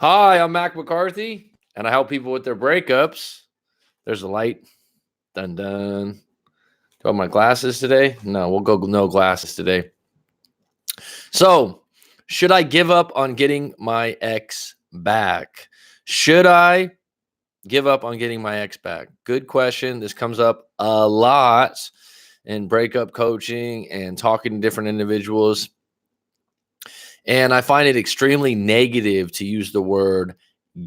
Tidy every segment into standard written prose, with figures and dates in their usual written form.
Hi, I'm Mac McCarthy, and I help people with their breakups. There's a light. Dun dun. Do I have my glasses today? No, we'll go no glasses today. So, should I give up on getting my ex back? Should I give up on getting my ex back? Good question. This comes up a lot in breakup coaching and talking to different individuals. And I find it extremely negative to use the word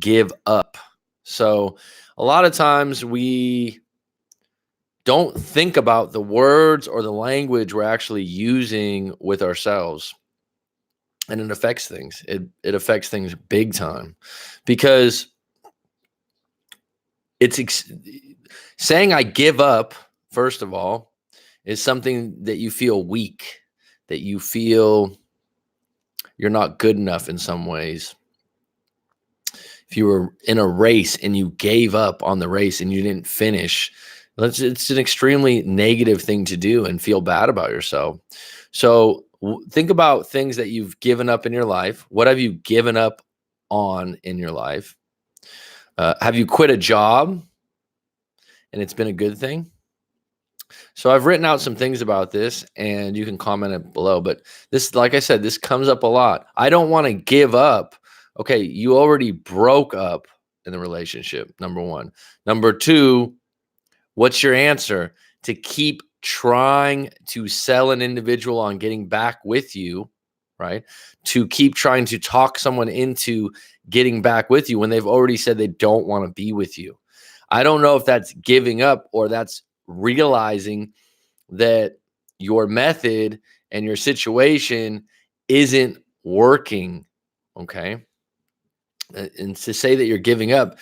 give up. So a lot of times we don't think about the words or the language we're actually using with ourselves. And it affects things. It affects things big time because saying I give up, first of all, is something that you feel weak, that you feel you're not good enough in some ways. If you were in a race and you gave up on the race and you didn't finish, it's an extremely negative thing to do and feel bad about yourself. So think about things that you've given up in your life. What have you given up on in your life? Have you quit a job and it's been a good thing? So I've written out some things about this and you can comment it below. But this, like I said, this comes up a lot. I don't want to give up. Okay, you already broke up in the relationship, number one. Number two, what's your answer? To keep trying to sell an individual on getting back with you, right? To keep trying to talk someone into getting back with you when they've already said they don't want to be with you. I don't know if that's giving up or that's realizing that your method and your situation isn't working, okay? And to say that you're giving up,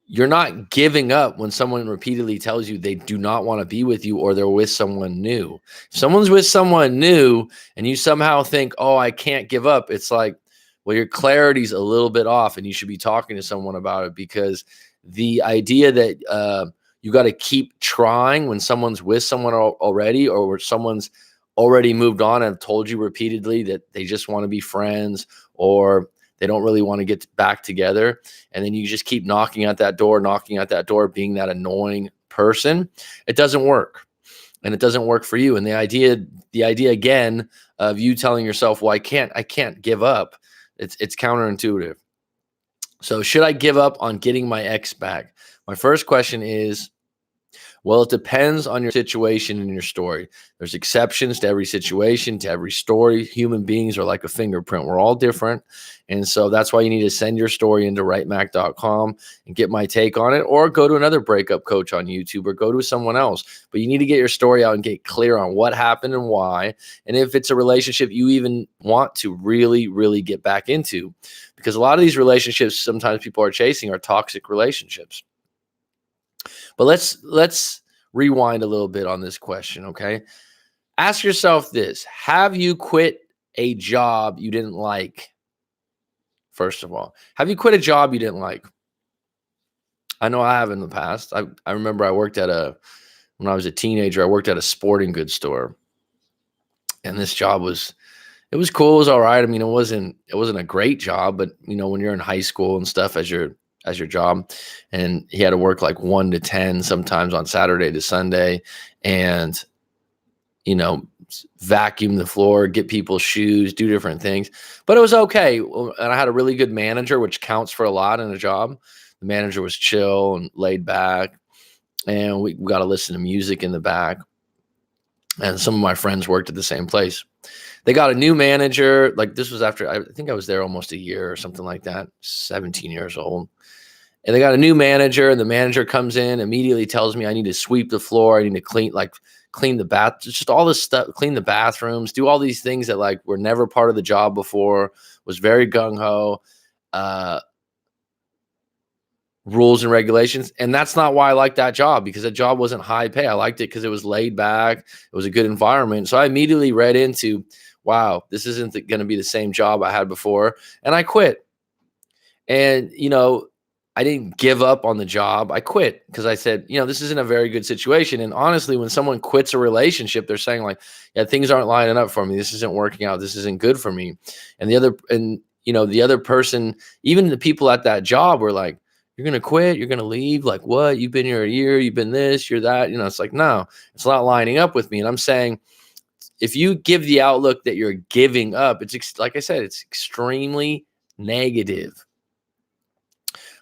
you're not giving up when someone repeatedly tells you they do not want to be with you or they're with someone new. If someone's with someone new and you somehow think, oh, I can't give up, it's like, well, your clarity's a little bit off and you should be talking to someone about it, because the idea that you got to keep trying when someone's with someone already, or someone's already moved on and told you repeatedly that they just want to be friends or they don't really want to get back together. And then you just keep knocking at that door, being that annoying person. It doesn't work. And it doesn't work for you. And the idea again of you telling yourself, well, I can't give up. It's counterintuitive. So should I give up on getting my ex back? My first question is, well, it depends on your situation and your story. There's exceptions to every situation, to every story. Human beings are like a fingerprint. We're all different. And so that's why you need to send your story into writemac.com and get my take on it, or go to another breakup coach on YouTube, or go to someone else. But you need to get your story out and get clear on what happened and why. And if it's a relationship you even want to really, really get back into, because a lot of these relationships sometimes people are chasing are toxic relationships. But let's rewind a little bit on this question, okay? Ask yourself this: have you quit a job you didn't like? First of all, have you quit a job you didn't like? I know I have in the past. I remember when I was a teenager, I worked at a sporting goods store. And this job was cool. It was all right. I mean, it wasn't a great job, but when you're in high school and stuff as your job, and he had to work like 1 to 10 sometimes on Saturday to Sunday, and vacuum the floor, get people's shoes, do different things. But it was okay. And I had a really good manager, which counts for a lot in a job. The manager was chill and laid back, and we got to listen to music in the back. And some of my friends worked at the same place. They got a new manager. Like, this was after, I think I was there almost a year or something like that, 17 years old. And they got a new manager, and the manager comes in, immediately tells me I need to sweep the floor. I need to clean the bath, just all this stuff, clean the bathrooms, do all these things that like were never part of the job before, was very gung-ho, rules and regulations. And that's not why I liked that job, because that job wasn't high pay. I liked it because it was laid back. It was a good environment. So I immediately read into, wow, this isn't going to be the same job I had before. And I quit. And, I didn't give up on the job. I quit because I said, this isn't a very good situation. And honestly, when someone quits a relationship, they're saying like, yeah, things aren't lining up for me. This isn't working out. This isn't good for me. And the other person, even the people at that job were like, you're going to quit, you're going to leave. Like, what? You've been here a year, you've been this, you're that. It's like, no, it's not lining up with me. And I'm saying, if you give the outlook that you're giving up, like I said, it's extremely negative.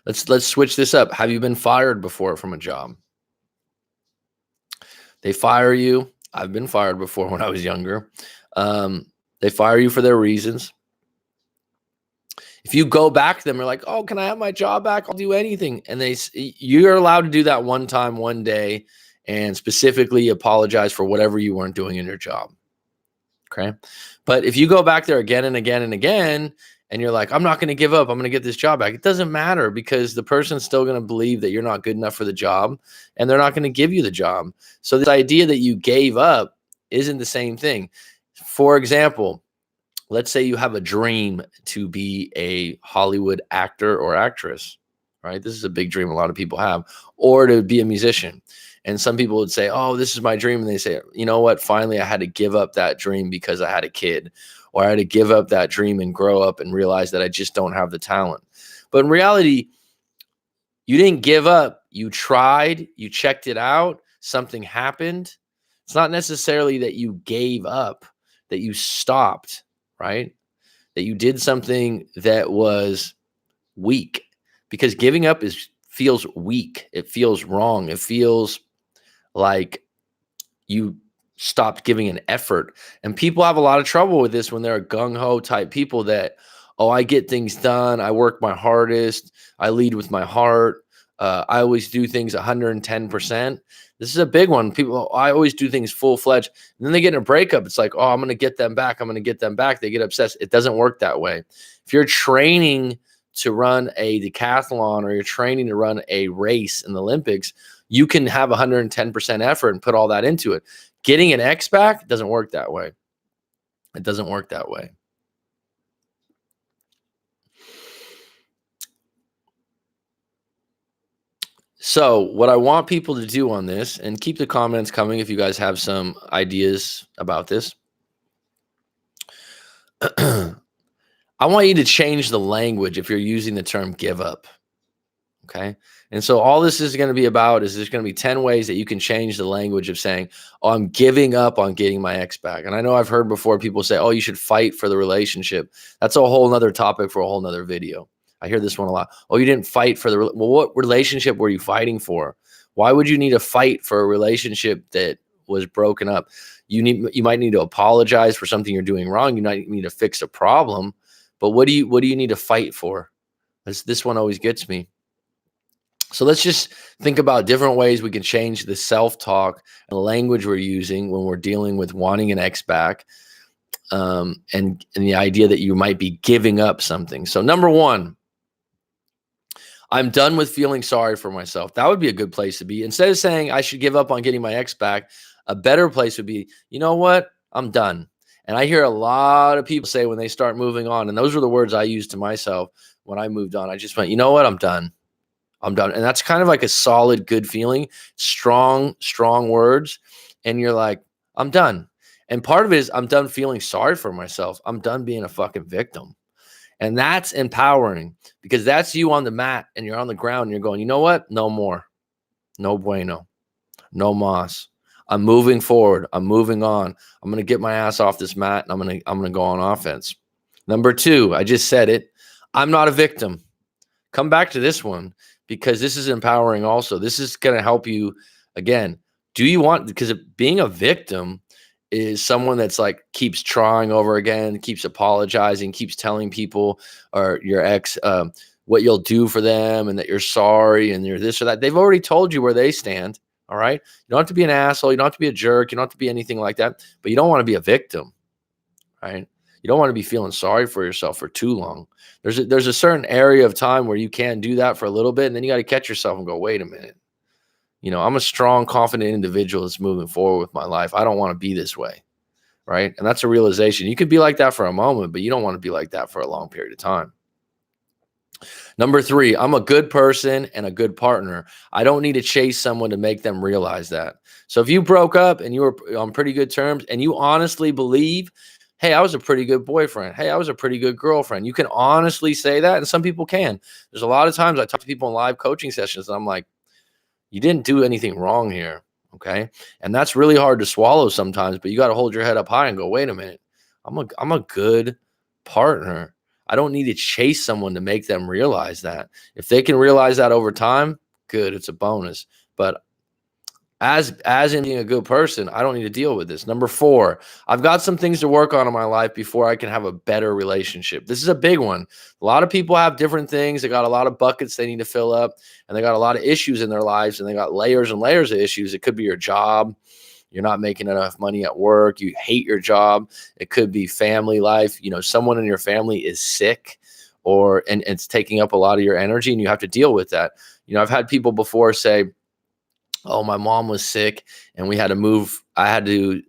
Let's switch this up. Have you been fired before from a job? They fire you. I've been fired before when I was younger. They fire you for their reasons. If you go back to them, you're like, oh, can I have my job back? I'll do anything. And you're allowed to do that one time, one day, and specifically apologize for whatever you weren't doing in your job. Okay. But if you go back there again and again and again, and you're like, I'm not going to give up, I'm going to get this job back, it doesn't matter, because the person's still going to believe that you're not good enough for the job, and they're not going to give you the job. So this idea that you gave up isn't the same thing. For example, let's say you have a dream to be a Hollywood actor or actress, right? This is a big dream a lot of people have, or to be a musician. And some people would say, oh, this is my dream. And they say, you know what? Finally, I had to give up that dream because I had a kid, or I had to give up that dream and grow up and realize that I just don't have the talent. But in reality, you didn't give up. You tried, you checked it out, something happened. It's not necessarily that you gave up, that you stopped, right? That you did something that was weak, because giving up feels weak. It feels wrong. It feels like you stopped giving an effort. And people have a lot of trouble with this when they're gung-ho type people that, oh, I get things done, I work my hardest, I lead with my heart, I always do things 110%. This is a big one. People, I always do things full-fledged. And then they get in a breakup. It's like, oh, I'm going to get them back. I'm going to get them back. They get obsessed. It doesn't work that way. If you're training to run a decathlon, or you're training to run a race in the Olympics, you can have 110% effort and put all that into it. Getting an X back doesn't work that way. It doesn't work that way. So what I want people to do on this, and keep the comments coming if you guys have some ideas about this. I want you to change the language if you're using the term give up. Okay. And so all this is going to be about is there's going to be 10 ways that you can change the language of saying, oh, I'm giving up on getting my ex back. And I know I've heard before people say, oh, you should fight for the relationship. That's a whole nother topic for a whole nother video. I hear this one a lot. Oh, you didn't fight for well, what relationship were you fighting for? Why would you need to fight for a relationship that was broken up? You might need to apologize for something you're doing wrong. You might need to fix a problem, but what do you need to fight for? This one always gets me. So let's just think about different ways we can change the self-talk and the language we're using when we're dealing with wanting an ex back, and the idea that you might be giving up something. So number one, I'm done with feeling sorry for myself. That would be a good place to be. Instead of saying I should give up on getting my ex back, a better place would be, you know what? I'm done. And I hear a lot of people say when they start moving on, and those were the words I used to myself when I moved on. I just went, you know what? I'm done. I'm done. And that's kind of like a solid, good feeling, strong words. And you're like, I'm done. And part of it is I'm done feeling sorry for myself. I'm done being a fucking victim. And that's empowering, because that's you on the mat and you're on the ground and you're going, you know what? No more. No bueno. No mas. I'm moving forward. I'm moving on. I'm going to get my ass off this mat, and I'm going to go on offense. Number two, I just said it. I'm not a victim. Come back to this one, because this is empowering also. This is going to help you. Again, do you want, because being a victim is someone that's like keeps trying over again, keeps apologizing, keeps telling people or your ex what you'll do for them and that you're sorry and you're this or that. They've already told you where they stand. All right. You don't have to be an asshole. You don't have to be a jerk. You don't have to be anything like that, but you don't want to be a victim, right? You don't want to be feeling sorry for yourself for too long. There's a certain area of time where you can do that for a little bit, and then you got to catch yourself and go, wait a minute. I'm a strong, confident individual that's moving forward with my life. I don't want to be this way, right? And that's a realization. You could be like that for a moment, but you don't want to be like that for a long period of time. Number three, I'm a good person and a good partner. I don't need to chase someone to make them realize that. So if you broke up and you were on pretty good terms and you honestly believe hey, I was a pretty good boyfriend. Hey, I was a pretty good girlfriend. You can honestly say that, and some people can. There's a lot of times I talk to people in live coaching sessions, and I'm like, you didn't do anything wrong here, okay? And that's really hard to swallow sometimes, but you got to hold your head up high and go, wait a minute, I'm a good partner. I don't need to chase someone to make them realize that. If they can realize that over time, good, it's a bonus. But as in being a good person, I don't need to deal with this. Number 4, I've got some things to work on in my life before I can have a better relationship. This is a big one. A lot of people have different things. They got a lot of buckets they need to fill up, and they got a lot of issues in their lives, and they got layers and layers of issues. It could be your job. You're not making enough money at work. You hate your job. It could be family life. You know, someone in your family is sick, and it's taking up a lot of your energy, and you have to deal with that. You know, I've had people before say, oh, my mom was sick and we had to move. I had to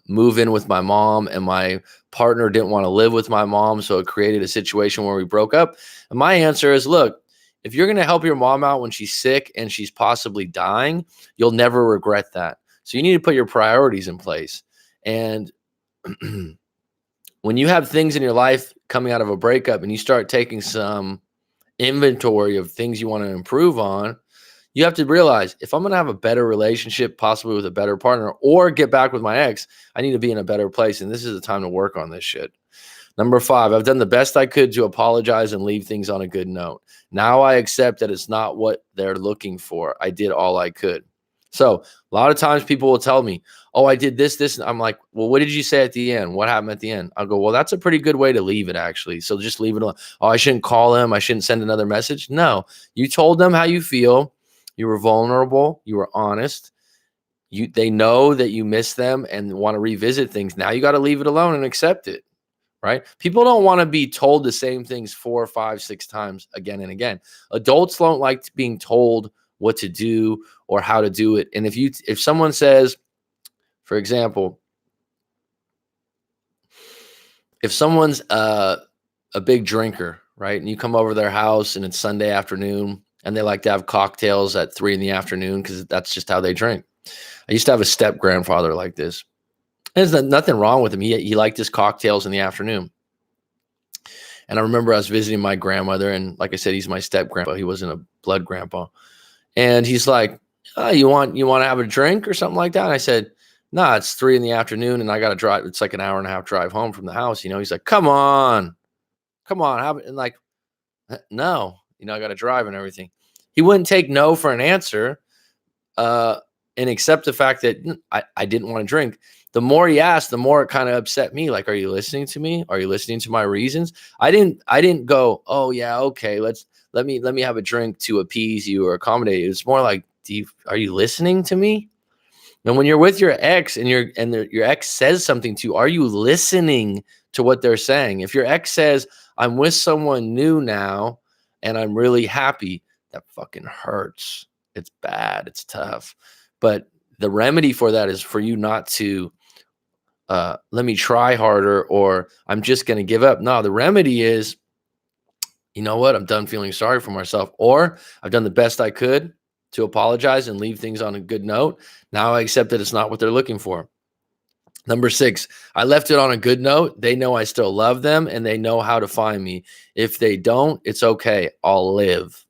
move in with my mom, and my partner didn't want to live with my mom. So it created a situation where we broke up. And my answer is, look, if you're going to help your mom out when she's sick and she's possibly dying, you'll never regret that. So you need to put your priorities in place. And when you have things in your life coming out of a breakup and you start taking some inventory of things you want to improve on, you have to realize, if I'm going to have a better relationship, possibly with a better partner, or get back with my ex, I need to be in a better place. And this is the time to work on this shit. Number 5, I've done the best I could to apologize and leave things on a good note. Now I accept that it's not what they're looking for. I did all I could. So a lot of times people will tell me, oh, I did this. And I'm like, well, what did you say at the end? What happened at the end? I'll go, well, that's a pretty good way to leave it, actually. So just leave it alone. Oh, I shouldn't call him. I shouldn't send another message. No, you told them how you feel. You were vulnerable. You were honest. They know that you miss them and want to revisit things. Now you got to leave it alone and accept it, right? People don't want to be told the same things 4, 5, 6 times again and again. Adults don't like being told what to do or how to do it. And if someone says, for example, if someone's a big drinker, right, and you come over to their house and it's Sunday afternoon, and they like to have cocktails at 3 p.m. because that's just how they drink. I used to have a step grandfather like this. There's nothing wrong with him. He liked his cocktails in the afternoon. And I remember I was visiting my grandmother, and like I said, he's my step grandpa. He wasn't a blood grandpa. And he's like, oh, you want to have a drink or something like that? And I said, no, it's 3 p.m. and I got to drive. It's like an hour and a half drive home from the house. You know, he's like, come on, have it. And like, no, I got to drive and everything. He wouldn't take no for an answer and accept the fact that I didn't want to drink. The more he asked, the more it kind of upset me. Like, are you listening to me? Are you listening to my reasons? I didn't go, oh yeah, okay, let me have a drink to appease you or accommodate you. It's more like, are you listening to me? And when you're with your ex and your ex says something to you, are you listening to what they're saying? If your ex says, I'm with someone new now and I'm really happy, that fucking hurts. It's bad. It's tough. But the remedy for that is for you not to let me try harder, or I'm just going to give up. No, the remedy is, you know what? I'm done feeling sorry for myself, or I've done the best I could to apologize and leave things on a good note. Now I accept that it's not what they're looking for. Number 6, I left it on a good note. They know I still love them and they know how to find me. If they don't, it's okay. I'll live.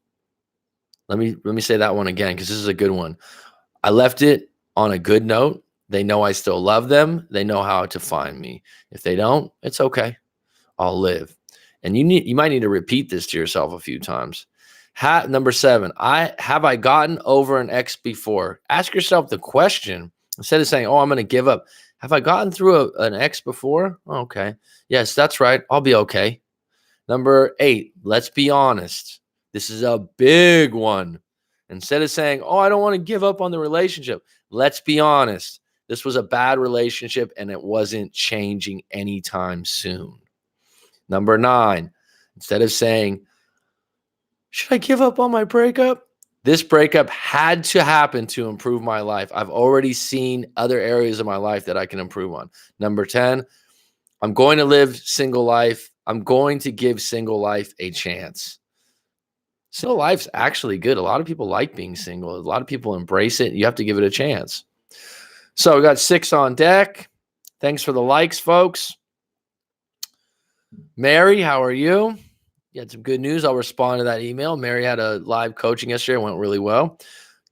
Let me say that one again, because this is a good one. I left it on a good note. They know I still love them. They know how to find me. If they don't, it's okay. I'll live. And you might need to repeat this to yourself a few times. Number 7, have I gotten over an ex before? Ask yourself the question instead of saying, oh, I'm going to give up. Have I gotten through an ex before? Oh, okay. Yes, that's right. I'll be okay. Number 8, let's be honest. This is a big one. Instead of saying, oh, I don't want to give up on the relationship, let's be honest. This was a bad relationship and it wasn't changing anytime soon. Number 9, instead of saying, should I give up on my breakup? This breakup had to happen to improve my life. I've already seen other areas of my life that I can improve on. Number 10, I'm going to live single life. I'm going to give single life a chance. Single life's actually good. A lot of people like being single. A lot of people embrace it. You have to give it a chance. So we got 6 on deck. Thanks for the likes, folks. Mary, how are you? You had some good news. I'll respond to that email. Mary had a live coaching yesterday. It went really well.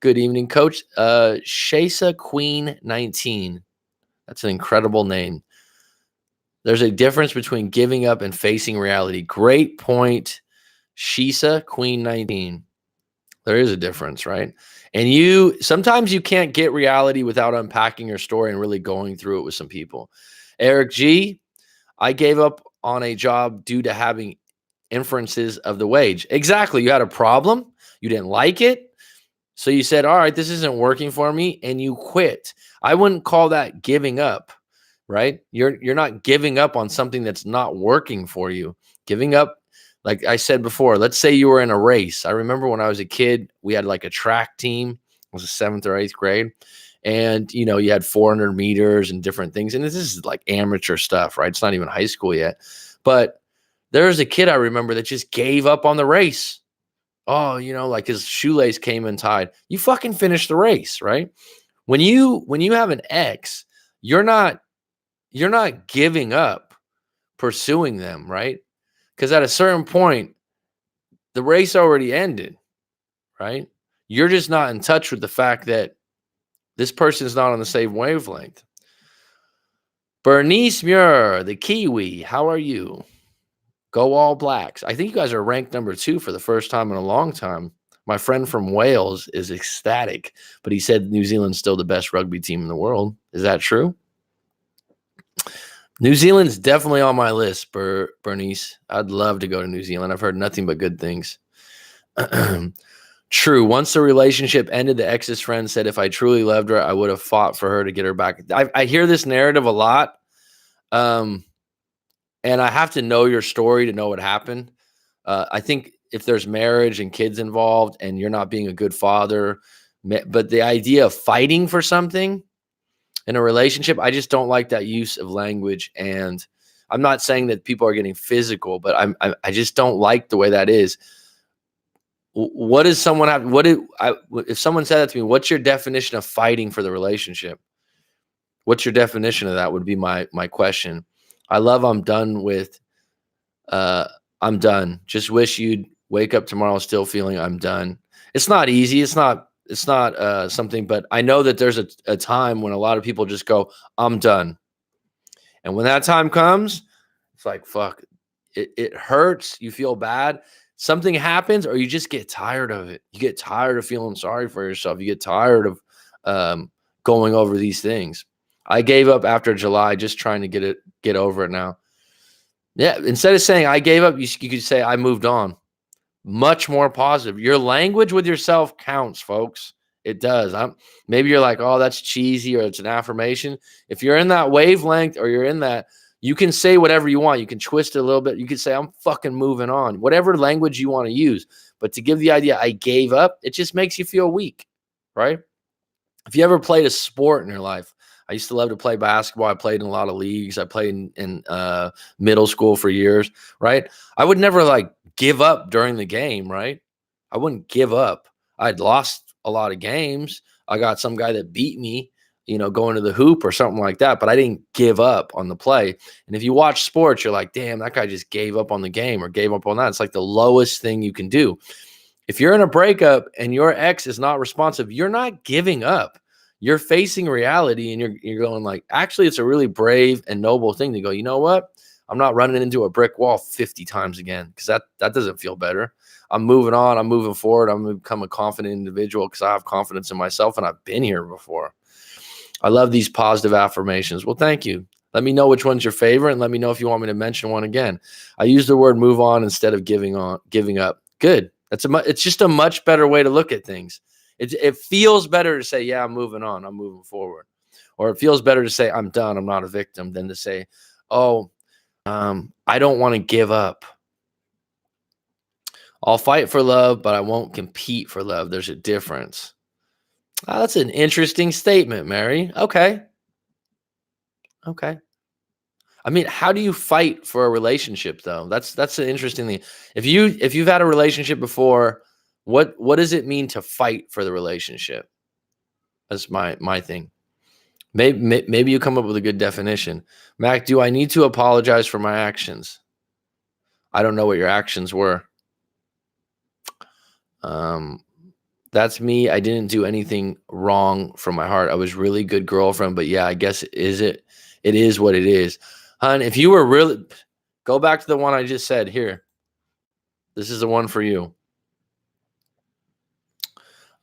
Good evening, coach. Shasa Queen 19. That's an incredible name. There's a difference between giving up and facing reality. Great point, Shisa Queen 19. There is a difference, right? And sometimes you can't get reality without unpacking your story and really going through it with some people. Eric G, I gave up on a job due to having inferences of the wage. Exactly. You had a problem. You didn't like it. So you said, all right, this isn't working for me. And you quit. I wouldn't call that giving up, right? You're not giving up on something that's not working for you. Giving up, like I said before, let's say you were in a race. I remember when I was a kid, we had like a track team. It was a 7th or 8th grade. And, you had 400 meters and different things. And this is like amateur stuff, right? It's not even high school yet. But there was a kid I remember that just gave up on the race. Oh, like his shoelace came untied. You fucking finished the race, right? When you have an ex, you're not giving up pursuing them, right? Because at a certain point, the race already ended, right? You're just not in touch with the fact that this person is not on the same wavelength. Bernice Muir, the Kiwi, how are you? Go All Blacks. I think you guys are ranked number 2 for the first time in a long time. My friend from Wales is ecstatic, but he said New Zealand's still the best rugby team in the world. Is that true? New Zealand's definitely on my list, Bernice. I'd love to go to New Zealand. I've heard nothing but good things. True. Once the relationship ended, the ex's friend said, if I truly loved her, I would have fought for her to get her back. I hear this narrative a lot. And I have to know your story to know what happened. I think if there's marriage and kids involved and you're not being a good father, but the idea of fighting for something in a relationship, I just don't like that use of language. And I'm not saying that people are getting physical, but I just don't like the way that is. What does someone have? If someone said that to me, what's your definition of fighting for the relationship? What's your definition of that would be my question. I love I'm done with, I'm done. Just wish you'd wake up tomorrow still feeling I'm done. It's not easy. It's not something, but I know that there's a time when a lot of people just go, I'm done. And when that time comes, it's like, fuck, it hurts. You feel bad. Something happens or you just get tired of it. You get tired of feeling sorry for yourself. You get tired of going over these things. I gave up after July, just trying to get over it now. Yeah. Instead of saying I gave up, you could say I moved on. Much more positive. Your language with yourself counts, folks. It does. Maybe you're like, oh, that's cheesy or it's an affirmation. If you're in that wavelength or you're in that, you can say whatever you want. You can twist it a little bit. You can say, I'm fucking moving on. Whatever language you want to use. But to give the idea I gave up, it just makes you feel weak, right? If you ever played a sport in your life, I used to love to play basketball. I played in a lot of leagues. I played in middle school for years, right? I would never like give up during the game, right? I wouldn't give up. I'd lost a lot of games. I got some guy that beat me, going to the hoop or something like that, but I didn't give up on the play. And if you watch sports, you're like, damn, that guy just gave up on the game or gave up on that. It's like the lowest thing you can do. If you're in a breakup and your ex is not responsive, you're not giving up. You're facing reality and you're going like, actually, it's a really brave and noble thing to go, you know what? I'm not running into a brick wall 50 times again because that doesn't feel better. I'm moving on. I'm moving forward. I'm going to become a confident individual because I have confidence in myself and I've been here before. I love these positive affirmations. Well, thank you. Let me know which one's your favorite and let me know if you want me to mention one again. I use the word move on instead of giving up. Good. It's just a much better way to look at things. It feels better to say, yeah, I'm moving on. I'm moving forward. Or it feels better to say, I'm done. I'm not a victim than to say, oh, I don't want to give up. I'll fight for love, but I won't compete for love. There's a difference. That's an interesting statement, Mary. Okay. I mean, how do you fight for a relationship though? That's an interesting thing. If you've had a relationship before, what does it mean to fight for the relationship? That's my thing. Maybe you come up with a good definition. Mac, do I need to apologize for my actions? I don't know what your actions were. That's me. I didn't do anything wrong from my heart. I was really good girlfriend, but yeah, I guess it is what it is. Hun, if you were really, go back to the one I just said here. This is the one for you.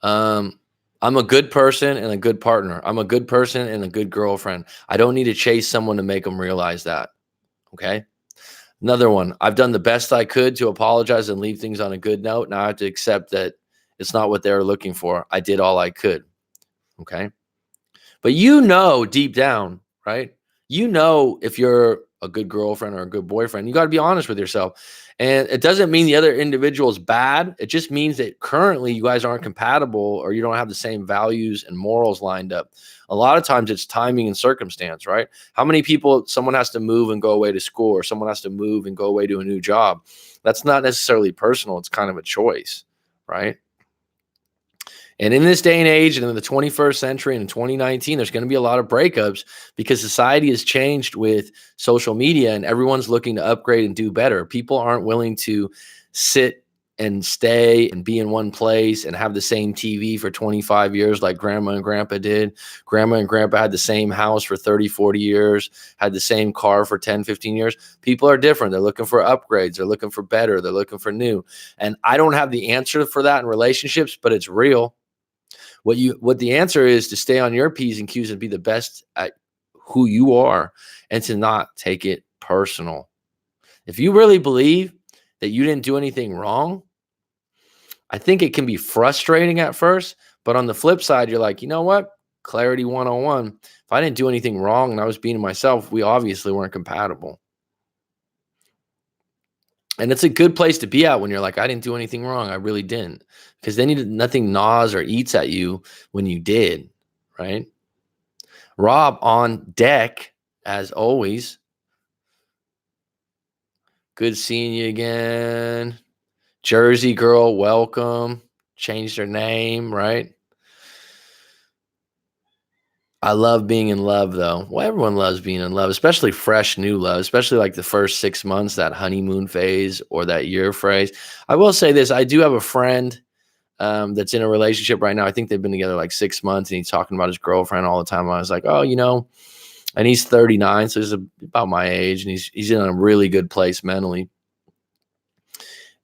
I'm a good person and a good partner. I'm a good person and a good girlfriend. I don't need to chase someone to make them realize that. Okay. Another one. I've done the best I could to apologize and leave things on a good note. Now I have to accept that it's not what they were looking for. I did all I could. Okay. But deep down, right? If you're a good girlfriend or a good boyfriend, you got to be honest with yourself. And it doesn't mean the other individual is bad. It just means that currently you guys aren't compatible or you don't have the same values and morals lined up. A lot of times it's timing and circumstance, right? How many people someone has to move and go away to school, or someone has to move and go away to a new job? That's not necessarily personal. It's kind of a choice, right? And in this day and age, and in the 21st century and in 2019, there's going to be a lot of breakups because society has changed with social media and everyone's looking to upgrade and do better. People aren't willing to sit and stay and be in one place and have the same TV for 25 years like grandma and grandpa did. Grandma and grandpa had the same house for 30, 40 years, had the same car for 10, 15 years. People are different. They're looking for upgrades. They're looking for better. They're looking for new. And I don't have the answer for that in relationships, but it's real. What the answer is to stay on your P's and Q's and be the best at who you are and to not take it personal. If you really believe that you didn't do anything wrong, I think it can be frustrating at first, but on the flip side, you're like, you know what? Clarity 101. If I didn't do anything wrong and I was being myself, we obviously weren't compatible. And it's a good place to be at when you're like, I didn't do anything wrong. I really didn't. Because then nothing gnaws or eats at you when you did, right? Rob on deck, as always. Good seeing you again. Jersey girl, welcome. Changed her name, right? I love being in love, though. Well, everyone loves being in love, especially fresh, new love, especially like the first 6 months, that honeymoon phase or that year phase. I will say this. I do have a friend that's in a relationship right now. I think they've been together like 6 months, and he's talking about his girlfriend all the time. I was like, oh, and he's 39, so he's about my age, and he's in a really good place mentally.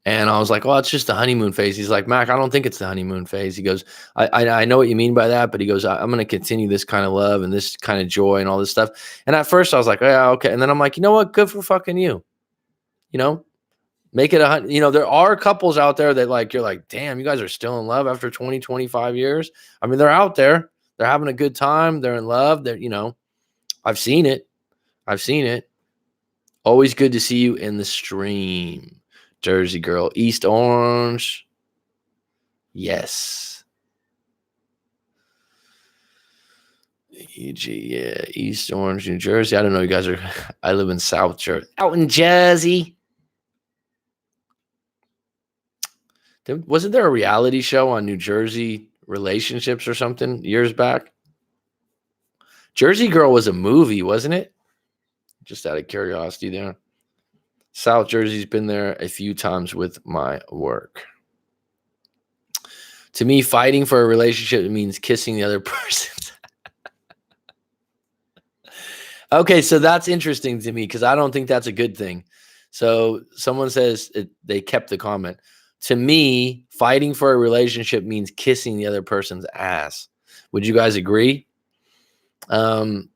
And I was like, well, it's just the honeymoon phase. He's like, Mac, I don't think it's the honeymoon phase. He goes, I know what you mean by that, but he goes, I'm going to continue this kind of love and this kind of joy and all this stuff. And at first I was like, yeah, okay. And then I'm like, you know what? Good for fucking you. Make it there are couples out there that like, you're like, damn, you guys are still in love after 20, 25 years. I mean, they're out there, they're having a good time. They're in love. I've seen it. Always good to see you in the stream. Jersey girl, East Orange. Yes. Yeah, East Orange, New Jersey. I don't know. You guys are, I live in South Jersey. Out in Jersey. Wasn't there a reality show on New Jersey relationships or something years back? Jersey Girl was a movie, wasn't it? Just out of curiosity there. South Jersey's been there a few times with my work. To me, fighting for a relationship means kissing the other person. Okay, so that's interesting to me because I don't think that's a good thing. So someone says they kept the comment. To me, fighting for a relationship means kissing the other person's ass. Would you guys agree? And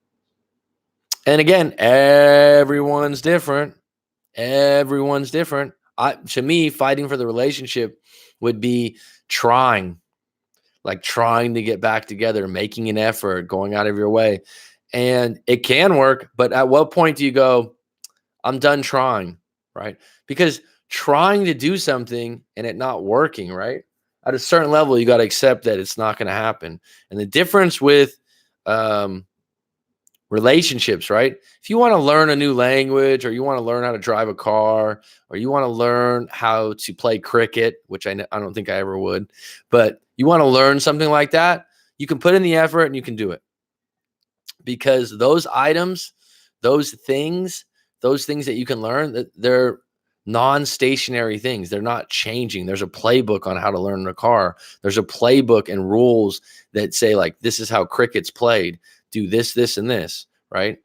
again, everyone's different. To me, fighting for the relationship would be trying to get back together, making an effort, going out of your way. And it can work, but at what point do you go, I'm done trying, right? Because trying to do something and it not working, right? At a certain level, you got to accept that it's not going to happen. And the difference with relationships, right? If you want to learn a new language, or you want to learn how to drive a car, or you want to learn how to play cricket, which I don't think I ever would, but you want to learn something like that, you can put in the effort and you can do it. Because those items, those things that you can learn, they're non-stationary things. They're not changing. There's a playbook on how to learn a car. There's a playbook and rules that say, like, this is how cricket's played. Do this, this, and this, right?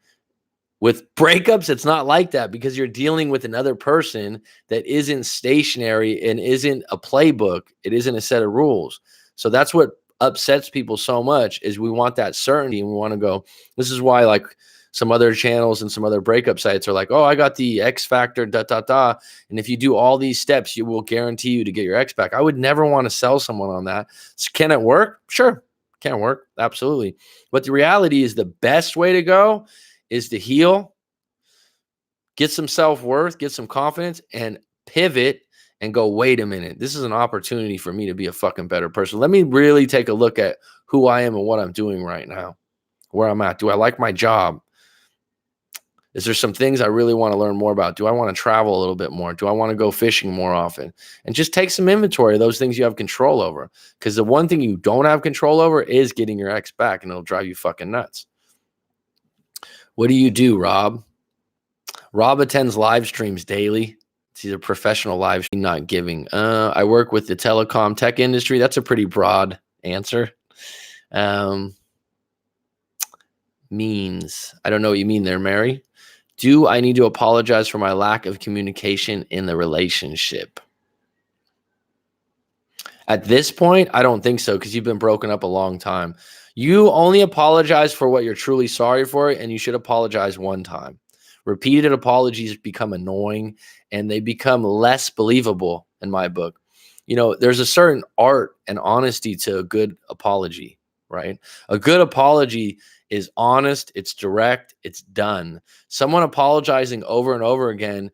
With breakups, it's not like that, because you're dealing with another person that isn't stationary and isn't a playbook. It isn't a set of rules. So that's what upsets people so much, is we want that certainty, and we want to go. This is why, like, some other channels and some other breakup sites are like, oh, I got the X factor, and if you do all these steps, you will guarantee you to get your ex back. I would never want to sell someone on that. So can it work? Sure. Can work. Absolutely. But the reality is, the best way to go is to heal, get some self-worth, get some confidence, and pivot and go, wait a minute, this is an opportunity for me to be a fucking better person. Let me really take a look at who I am and what I'm doing right now, where I'm at. Do I like my job? Is there some things I really want to learn more about? Do I want to travel a little bit more? Do I want to go fishing more often? And just take some inventory of those things you have control over. Because the one thing you don't have control over is getting your ex back, and it'll drive you fucking nuts. What do you do, Rob? Rob attends live streams daily. He's a professional live stream, not giving. I work with the telecom tech industry. That's a pretty broad answer. Means. I don't know what you mean there, Mary. Do I need to apologize for my lack of communication in the relationship? At this point, I don't think so, because you've been broken up a long time. You only apologize for what you're truly sorry for, and you should apologize one time. Repeated apologies become annoying, and they become less believable in my book. You know, there's a certain art and honesty to a good apology, right? A good apology is honest, it's direct, it's done. Someone apologizing over and over again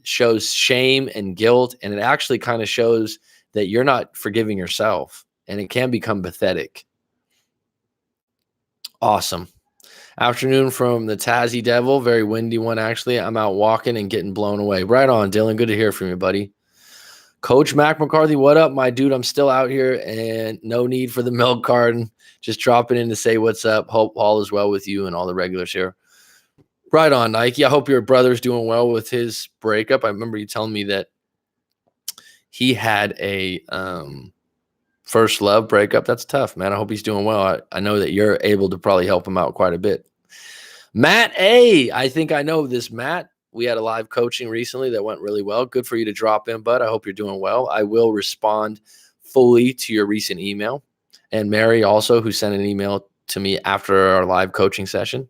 shows shame and guilt, and it actually kind of shows that you're not forgiving yourself, and it can become pathetic. Awesome. Afternoon from the Tazzy Devil. Very windy one, actually. I'm out walking and getting blown away. Right on, Dylan. Good to hear from you, buddy. Coach Mac McCarthy, what up, my dude? I'm still out here, and no need for the milk carton. Just dropping in to say what's up. Hope all is well with you and all the regulars here. Right on, Nike. I hope your brother's doing well with his breakup. I remember you telling me that he had a first love breakup. That's tough, man. I hope he's doing well. I know that you're able to probably help him out quite a bit. Matt A. I think I know this, Matt. We had a live coaching recently that went really well. Good for you to drop in, bud. I hope you're doing well. I will respond fully to your recent email. And Mary also, who sent an email to me after our live coaching session.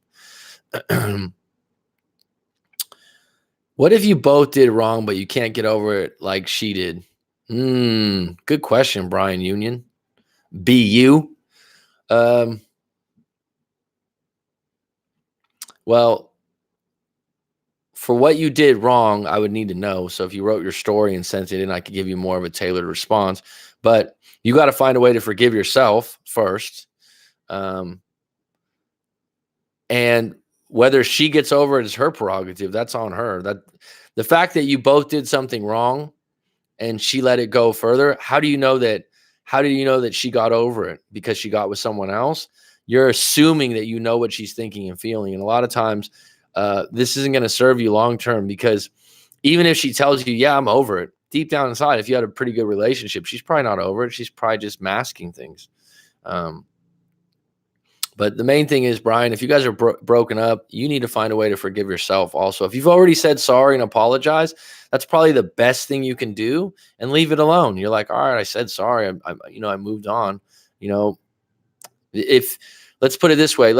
What if you both did wrong, but you can't get over it like she did? Good question, Brian Union. BU. Well, for what you did wrong, I would need to know. So if you wrote your story and sent it in, I could give you more of a tailored response. But you got to find a way to forgive yourself first. And whether she gets over it is her prerogative. That's on her. That the fact that you both did something wrong and she let it go further, how do you know that? How do you know that she got over it because she got with someone else? You're assuming that you know what she's thinking and feeling. And a lot of times this isn't going to serve you long term, because even if she tells you, yeah, I'm over it, deep down inside, if you had a pretty good relationship, she's probably not over it. She's probably just masking things. But the main thing is, Brian, if you guys are broken up, you need to find a way to forgive yourself also. If you've already said sorry and apologize, that's probably the best thing you can do, and leave it alone. You're like, all right, I said sorry. I moved on. If let's put it this way,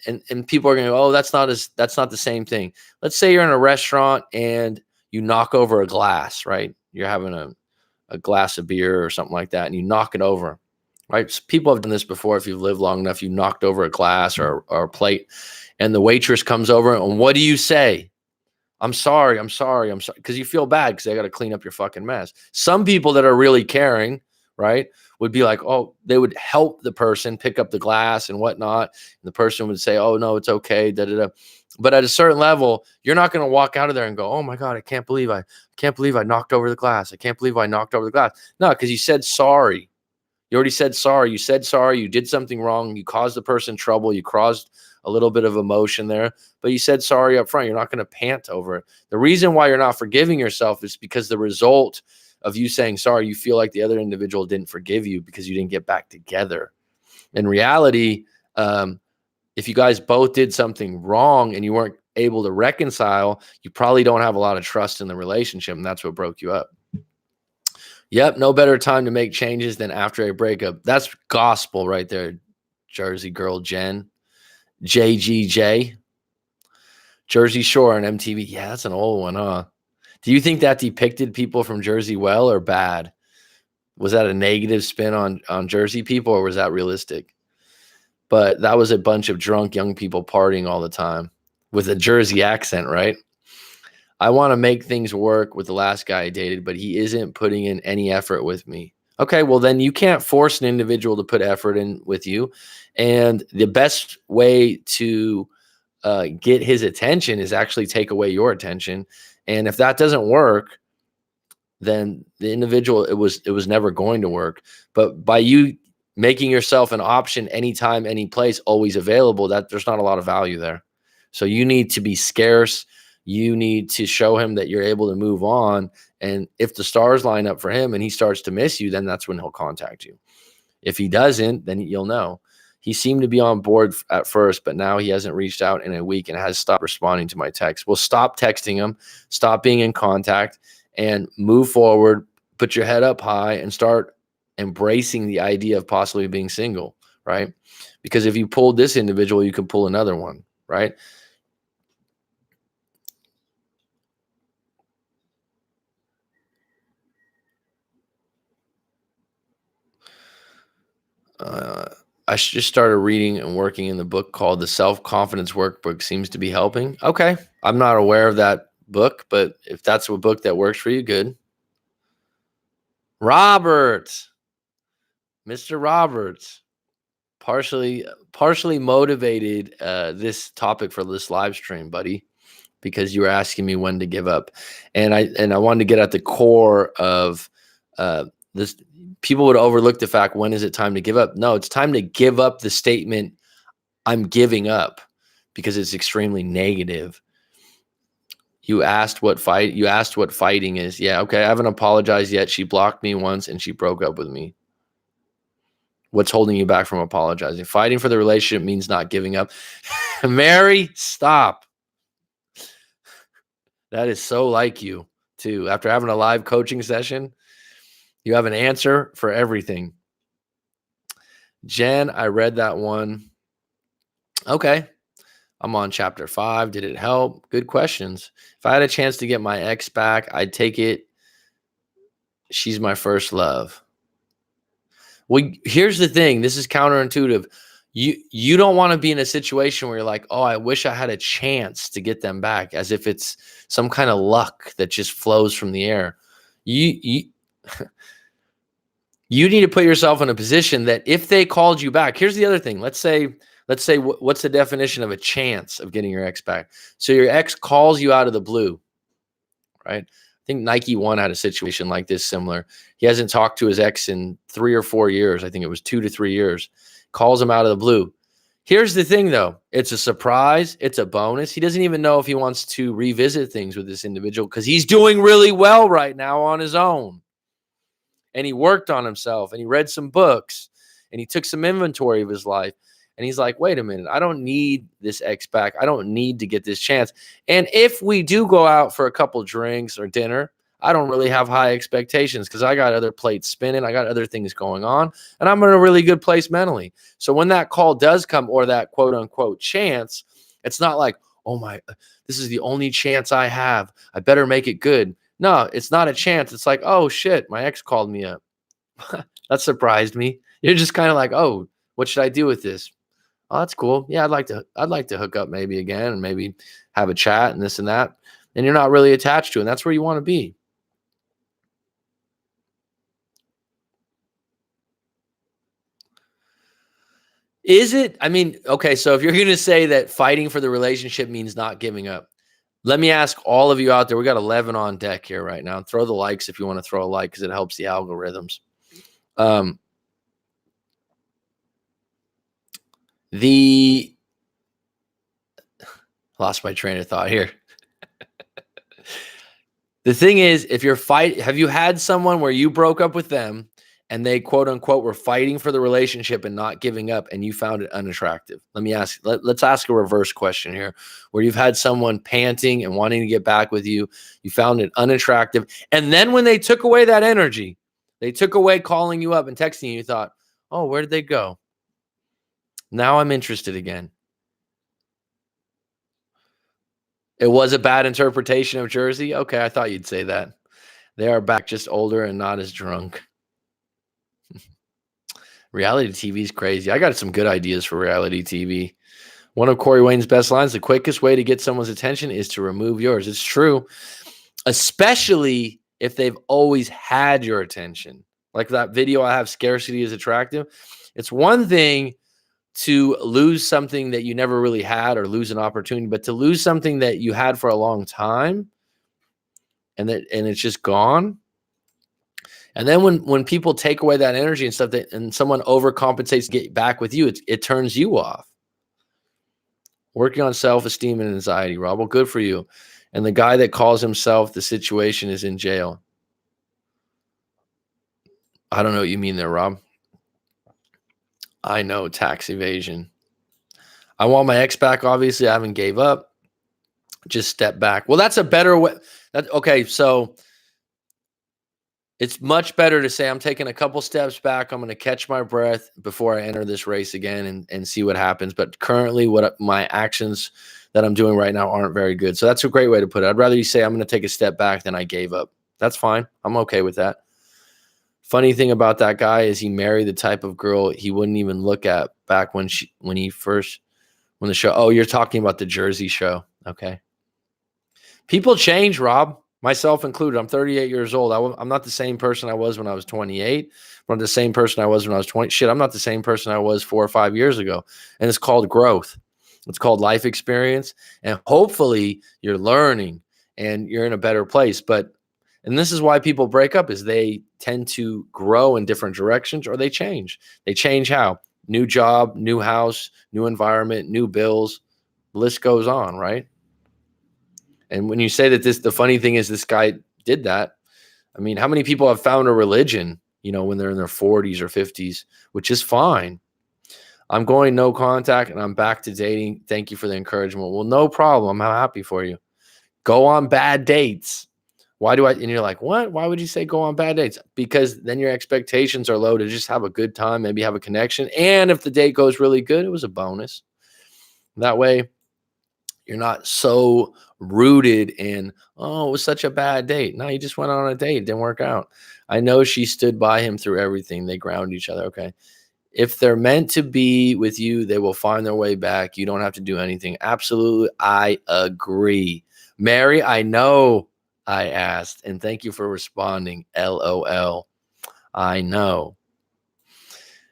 and people are going to go, oh, that's not the same thing. Let's say you're in a restaurant and you knock over a glass, right? You're having a glass of beer or something like that, and you knock it over. Right. So people have done this before. If you've lived long enough, you knocked over a glass or a plate, and the waitress comes over, and what do you say? I'm sorry. Because you feel bad because they got to clean up your fucking mess. Some people that are really caring, right, would be like, oh, they would help the person pick up the glass and whatnot. And the person would say, oh, no, it's okay. But at a certain level, you're not going to walk out of there and go, oh my God, I can't believe I knocked over the glass. I can't believe I knocked over the glass. No, because you said sorry. You already said sorry. You said sorry. You did something wrong. You caused the person trouble. You caused a little bit of emotion there, but you said sorry up front. You're not going to pant over it. The reason why you're not forgiving yourself is because the result of you saying sorry, you feel like the other individual didn't forgive you because you didn't get back together. In reality, if you guys both did something wrong and you weren't able to reconcile, you probably don't have a lot of trust in the relationship, and that's what broke you up. Yep, no better time to make changes than after a breakup. That's gospel right there, Jersey girl Jen. JGJ. Jersey Shore on MTV. Yeah, that's an old one, huh? Do you think that depicted people from Jersey well or bad? Was that a negative spin on Jersey people, or was that realistic? But that was a bunch of drunk young people partying all the time with a Jersey accent, right? I want to make things work with the last guy I dated, but he isn't putting in any effort with me. Okay, well, then you can't force an individual to put effort in with you. And the best way to get his attention is actually take away your attention. And if that doesn't work, then the individual, it was never going to work. But by you making yourself an option anytime, any place, always available, that there's not a lot of value there. So you need to be scarce. You need to show him that you're able to move on. And if the stars line up for him and he starts to miss you, then that's when he'll contact you. If he doesn't, then you'll know. He seemed to be on board at first, but now he hasn't reached out in a week and has stopped responding to my text. Well, stop texting him, stop being in contact, and move forward. Put your head up high and start embracing the idea of possibly being single, right? Because if you pulled this individual, you can pull another one, right? I just started reading and working in the book called The Self-Confidence Workbook. Seems to be helping. Okay. I'm not aware of that book, but if that's a book that works for you, good. Robert, Mr. Roberts, partially motivated this topic for this live stream, buddy, because you were asking me when to give up. And I wanted to get at the core of this. People would overlook the fact, when is it time to give up? No, it's time to give up the statement, I'm giving up, because it's extremely negative. You asked what fighting is. Yeah, okay, I haven't apologized yet. She blocked me once and she broke up with me. What's holding you back from apologizing? Fighting for the relationship means not giving up. Mary, stop. That is so like you, too. After having a live coaching session, you have an answer for everything. Jen, I read that one. Okay. I'm on chapter 5. Did it help? Good questions. If I had a chance to get my ex back, I'd take it. She's my first love. Well, here's the thing. This is counterintuitive. You don't want to be in a situation where you're like, oh, I wish I had a chance to get them back, as if it's some kind of luck that just flows from the air. You need to put yourself in a position that if they called you back, here's the other thing. Let's say what's the definition of a chance of getting your ex back? So your ex calls you out of the blue, right? I think Nike One had a situation like this, similar. He hasn't talked to his ex in 3 or 4 years. I think it was 2 to 3 years. Calls him out of the blue. Here's the thing, though. It's a surprise. It's a bonus. He doesn't even know if he wants to revisit things with this individual because he's doing really well right now on his own. And he worked on himself and he read some books and he took some inventory of his life. And he's like, wait a minute, I don't need this ex back. I don't need to get this chance. And if we do go out for a couple drinks or dinner, I don't really have high expectations because I got other plates spinning. I got other things going on and I'm in a really good place mentally. So when that call does come, or that quote unquote chance, it's not like, oh my, this is the only chance I have. I better make it good. No, it's not a chance. It's like, oh shit, my ex called me up. That surprised me. You're just kind of like, oh, what should I do with this? Oh, that's cool. Yeah, I'd like to hook up maybe again and maybe have a chat and this and that. And you're not really attached to it. And that's where you want to be. Is it? I mean, okay, so if you're going to say that fighting for the relationship means not giving up, let me ask all of you out there. We got 11 on deck here right now. Throw the likes if you want to throw a like because it helps the algorithms. The Lost my train of thought here. The thing is, if you're have you had someone where you broke up with them and they quote unquote were fighting for the relationship and not giving up and you found it unattractive? Let me ask, let's ask a reverse question here, where you've had someone panting and wanting to get back with you, you found it unattractive. And then when they took away that energy, they took away calling you up and texting you, you thought, oh, where did they go? Now I'm interested again. It was a bad interpretation of Jersey. Okay, I thought you'd say that. They are back, just older and not as drunk. Reality TV is crazy. I got some good ideas for reality TV. One of Corey Wayne's best lines: the quickest way to get someone's attention is to remove yours. It's true, especially if they've always had your attention. Like that video I have, scarcity is attractive. It's one thing to lose something that you never really had or lose an opportunity, but to lose something that you had for a long time and it's just gone. And then when people take away that energy and stuff, and someone overcompensates to get back with you, it turns you off. Working on self-esteem and anxiety, Rob. Well, good for you. And the guy that calls himself the situation is in jail. I don't know what you mean there, Rob. I know, tax evasion. I want my ex back. Obviously, I haven't gave up. Just step back. Well, that's a better way. Okay, so it's much better to say I'm taking a couple steps back. I'm going to catch my breath before I enter this race again and see what happens. But currently, what my actions that I'm doing right now aren't very good. So that's a great way to put it. I'd rather you say I'm going to take a step back than I gave up. That's fine. I'm okay with that. Funny thing about that guy is he married the type of girl he wouldn't even look at back when the show. Oh, you're talking about the Jersey show. Okay. People change, Rob, myself included. I'm 38 years old. I'm not the same person I was when I was 28. I'm not the same person I was when I was 20. Shit, I'm not the same person I was 4 or 5 years ago. And it's called growth. It's called life experience. And hopefully you're learning and you're in a better place. And this is why people break up, is they tend to grow in different directions or they change. They change how? New job, new house, new environment, new bills. The list goes on, right? And when you say that the funny thing is this guy did that, I mean, how many people have found a religion, when they're in their 40s or 50s, which is fine. I'm going no contact and I'm back to dating. Thank you for the encouragement. Well, no problem. I'm happy for you. Go on bad dates. And you're like, what? Why would you say go on bad dates? Because then your expectations are low to just have a good time, maybe have a connection. And if the date goes really good, it was a bonus. That way, you're not so rooted in, oh, it was such a bad date. No, you just went on a date. It didn't work out. I know she stood by him through everything. They ground each other. Okay. If they're meant to be with you, they will find their way back. You don't have to do anything. Absolutely. I agree. Mary, I know I asked, and thank you for responding. LOL. I know.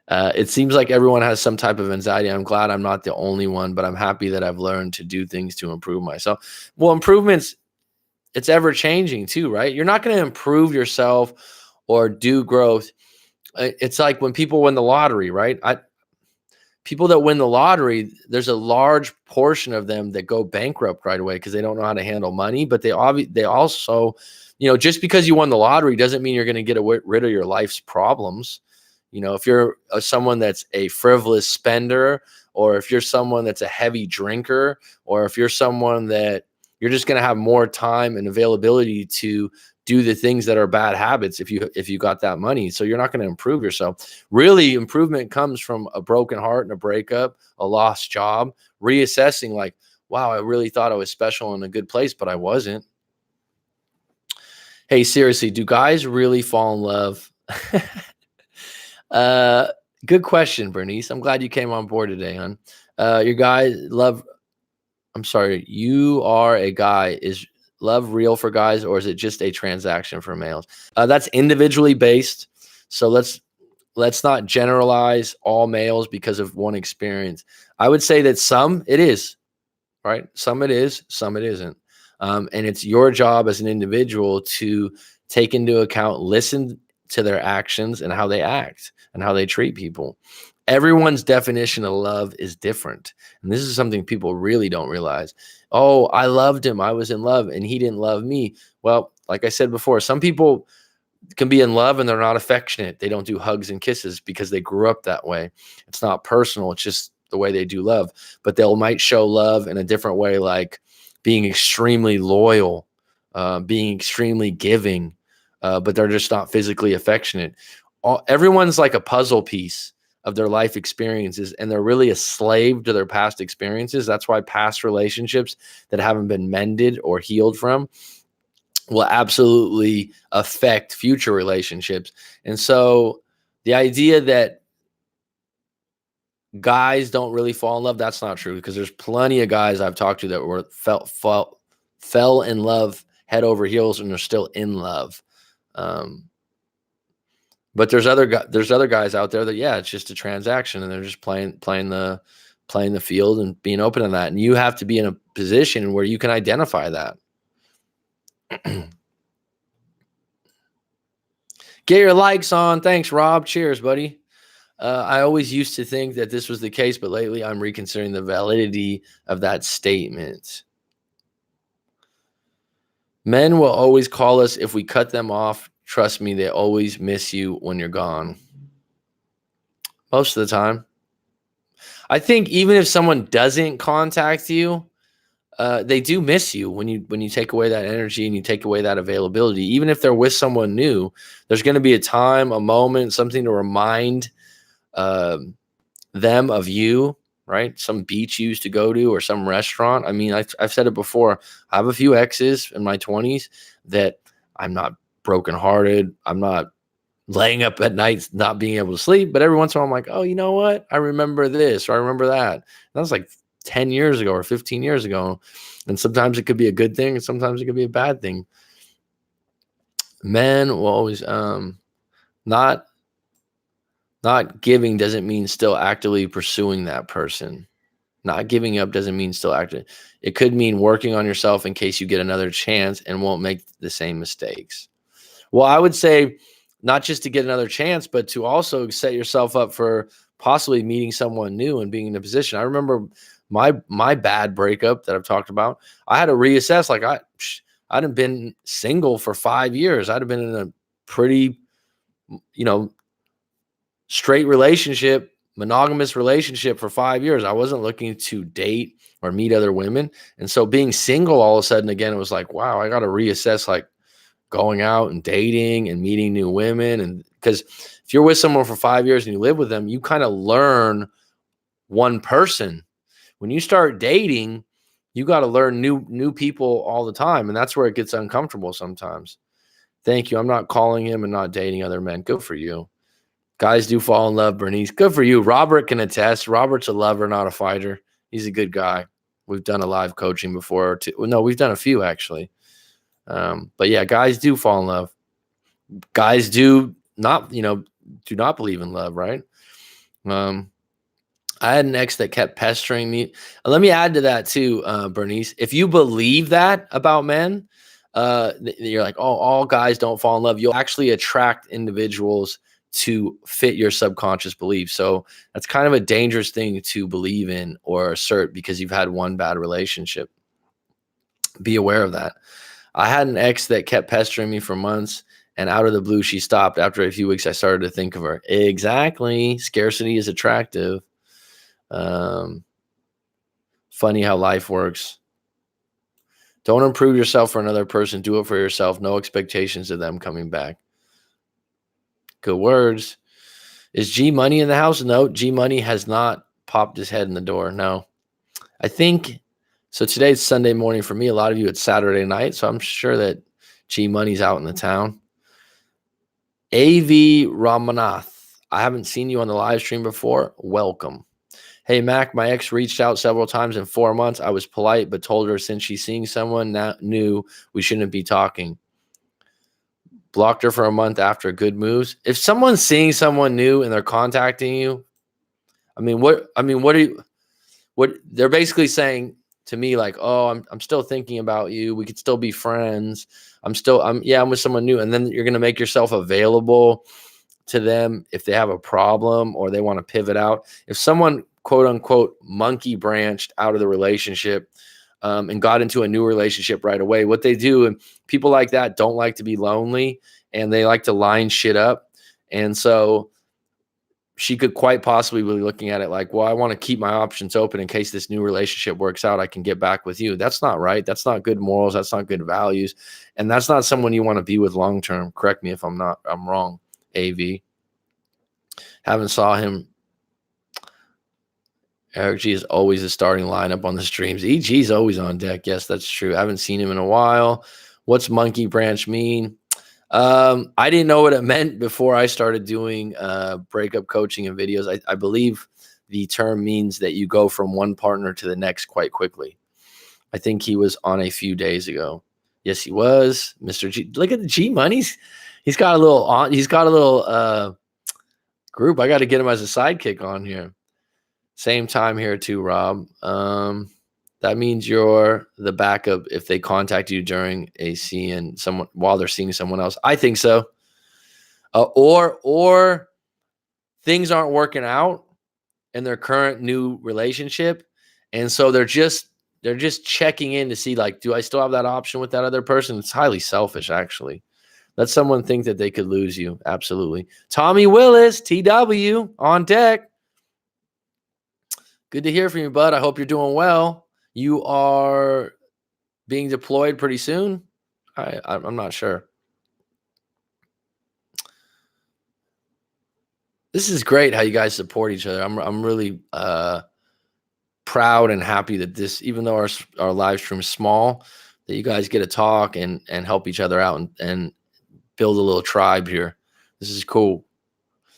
It seems like everyone has some type of anxiety. I'm glad I'm not the only one, but I'm happy that I've learned to do things to improve myself. Well, improvements, it's ever changing too, right? You're not going to improve yourself or do growth. It's like when people win the lottery, right? People that win the lottery, there's a large portion of them that go bankrupt right away because they don't know how to handle money. But they also, just because you won the lottery doesn't mean you're going to get rid of your life's problems. If you're someone that's a frivolous spender, or if you're someone that's a heavy drinker, or if you're someone that you're just going to have more time and availability to do the things that are bad habits if you got that money. So you're not going to improve yourself. Really, improvement comes from a broken heart and a breakup, a lost job, reassessing like, wow, I really thought I was special in a good place, but I wasn't. Hey, seriously, do guys really fall in love? Good question, Bernice. I'm glad you came on board today, hon. Your guys love, I'm sorry, you are a guy. Is love real for guys, or is it just a transaction for males? That's individually based. So let's not generalize all males because of one experience. I would say that some it is, right? Some it is, some it isn't. And it's your job as an individual to take into account, listen to their actions and how they act and how they treat people. Everyone's definition of love is different. And this is something people really don't realize. Oh, I loved him. I was in love and he didn't love me. Well, like I said before, some people can be in love and they're not affectionate. They don't do hugs and kisses because they grew up that way. It's not personal. It's just the way they do love. But they might show love in a different way, like being extremely loyal, being extremely giving, but they're just not physically affectionate. Everyone's like a puzzle piece of their life experiences, and they're really a slave to their past experiences. That's why past relationships that haven't been mended or healed from will absolutely affect future relationships. And so the idea that guys don't really fall in love, that's not true, because there's plenty of guys I've talked to that were fell in love head over heels and they're still in love. But there's other guys out there that, yeah, it's just a transaction and they're just playing the field and being open to that. And you have to be in a position where you can identify that. Get your likes on. Thanks, Rob. Cheers, buddy. I always used to think that this was the case, but lately I'm reconsidering the validity of that statement. Men will always call us if we cut them off. Trust me, they always miss you when you're gone. Most of the time. I think even if someone doesn't contact you, they do miss you when you take away that energy and you take away that availability. Even if they're with someone new, there's going to be a time, a moment, something to remind them of you, right? Some beach you used to go to or some restaurant. I mean, I've said it before. I have a few exes in my 20s that I'm not brokenhearted. I'm not laying up at night not being able to sleep, but every once in a while I'm like, oh, you know what? I remember this or I remember that. And that was like 10 years ago or 15 years ago. And sometimes it could be a good thing and sometimes it could be a bad thing. Men will always not giving doesn't mean still actively pursuing that person. Not giving up doesn't mean still active. It could mean working on yourself in case you get another chance and won't make the same mistakes. Well, I would say not just to get another chance, but to also set yourself up for possibly meeting someone new and being in a position. I remember my bad breakup that I've talked about. I had to reassess. Like I'd have been single for 5 years. I'd have been in a pretty, straight relationship, monogamous relationship for 5 years. I wasn't looking to date or meet other women. And so being single all of a sudden, again, it was like, wow, I got to reassess, like, going out and dating and meeting new women. And because if you're with someone for 5 years and you live with them, you kind of learn one person. When you start dating, you got to learn new people all the time. And that's where it gets uncomfortable sometimes. Thank you. I'm not calling him and not dating other men. Good for you. Guys do fall in love, Bernice. Good for you. Robert can attest. Robert's a lover, not a fighter. He's a good guy. We've done a live coaching before. No, we've done a few actually. But yeah, guys do fall in love. Guys do not believe in love, right? I had an ex that kept pestering me. Let me add to that too, Bernice. If you believe that about men, you're like, oh, all guys don't fall in love. You'll actually attract individuals to fit your subconscious belief. So that's kind of a dangerous thing to believe in or assert because you've had one bad relationship. Be aware of that. I had an ex that kept pestering me for months, and out of the blue, she stopped. After a few weeks, I started to think of her. Exactly. Scarcity is attractive. Funny how life works. Don't improve yourself for another person. Do it for yourself. No expectations of them coming back. Good words. Is G Money in the house? No, G Money has not popped his head in the door. No. I think so. Today's Sunday morning for me. A lot of you, it's Saturday night. So I'm sure that G Money's out in the town. AV Ramanath. I haven't seen you on the live stream before. Welcome. Hey, Mac, my ex reached out several times in 4 months. I was polite, but told her since she's seeing someone new, we shouldn't be talking. Blocked her for a month after good moves. If someone's seeing someone new and they're contacting you, what they're basically saying to me, like, oh, I'm still thinking about you. We could still be friends. I'm with someone new. And then you're going to make yourself available to them if they have a problem or they want to pivot out. If someone, quote unquote, monkey branched out of the relationship and got into a new relationship right away, what they do, and people like that don't like to be lonely and they like to line shit up. And so she could quite possibly be looking at it like, well, I want to keep my options open in case this new relationship works out. I can get back with you. That's not right. That's not good morals. That's not good values. And that's not someone you want to be with long term. Correct me if I'm wrong, AV. Haven't saw him. Eric G is always a starting lineup on the streams. EG is always on deck. Yes, that's true. I haven't seen him in a while. What's monkey branch mean? I didn't know what it meant before I started doing breakup coaching and videos. I believe the term means that you go from one partner to the next quite quickly. I think he was on a few days ago. Yes, he was. Mr. G. Look at the G Money's. He's got a little group. I got to get him as a sidekick on here. Same time here too, Rob. That means you're the backup if they contact you during a scene someone while they're seeing someone else. I think so. Or things aren't working out in their current new relationship, and so they're just checking in to see, like, do I still have that option with that other person? It's highly selfish, actually. Let someone think that they could lose you. Absolutely. Tommy Willis, TW, on deck. Good to hear from you, bud. I hope you're doing well. You are being deployed pretty soon? I'm not sure. This is great how you guys support each other. I'm really proud and happy that this, even though our live stream is small, that you guys get to talk and help each other out and build a little tribe here. This is cool.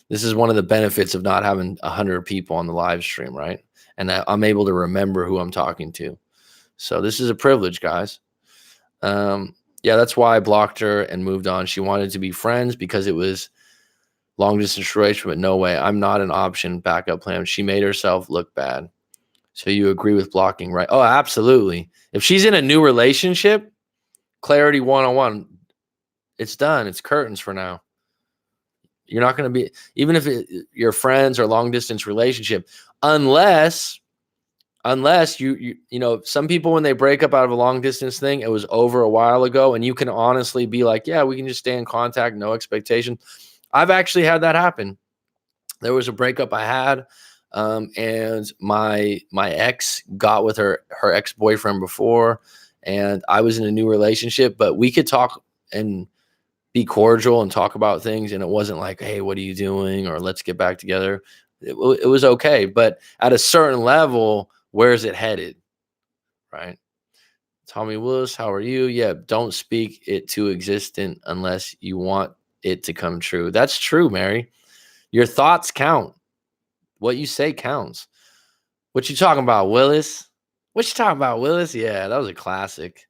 This is one of the benefits of not having 100 people on the live stream, right? And I'm able to remember who I'm talking to. So this is a privilege, guys. Yeah, that's why I blocked her and moved on. She wanted to be friends because it was long distance relationship, but no way. I'm not an option backup plan. She made herself look bad. So you agree with blocking, right? Oh, absolutely. If she's in a new relationship, clarity 101, it's done. It's curtains for now. You're not going to be, even if you're friends or long distance relationship, unless you know, some people, when they break up out of a long distance thing, it was over a while ago, and you can honestly be like, yeah, we can just stay in contact, no expectation. I've actually had that happen. There was a breakup I had, and my ex got with her ex-boyfriend before, and I was in a new relationship, but we could talk and be cordial and talk about things, and it wasn't like, hey, what are you doing, or let's get back together. It was okay, but at a certain level, where's it headed, right? Tommy Willis, how are you? Yeah, don't speak it to existent unless you want it to come true. That's true, Mary. Your thoughts count. What you say counts. What you talking about, Willis? What you talking about, Willis? Yeah, that was a classic.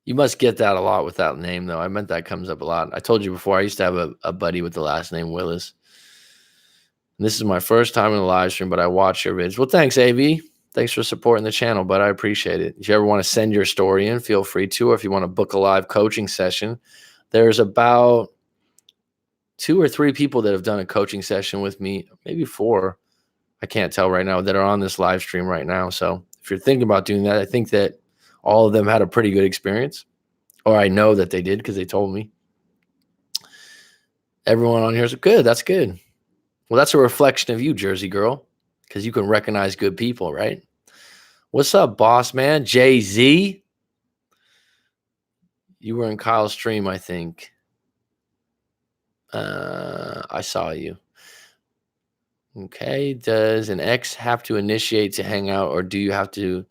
You must get that a lot with that name, though. I meant that comes up a lot. I told you before, I used to have a buddy with the last name Willis. And this is my first time in the live stream, but I watch your vids. Well, thanks, AV. Thanks for supporting the channel, but I appreciate it. If you ever want to send your story in, feel free to. Or if you want to book a live coaching session, there's about 2 or 3 people that have done a coaching session with me, maybe 4. I can't tell right now, that are on this live stream right now. So if you're thinking about doing that, I think that all of them had a pretty good experience, or I know that they did because they told me. Everyone on here is good. That's good. Well, that's a reflection of you, Jersey girl, because you can recognize good people, right? What's up, boss man? Jay-Z? You were in Kyle's stream, I think. I saw you. Okay. Does an ex have to initiate to hang out, or do you have to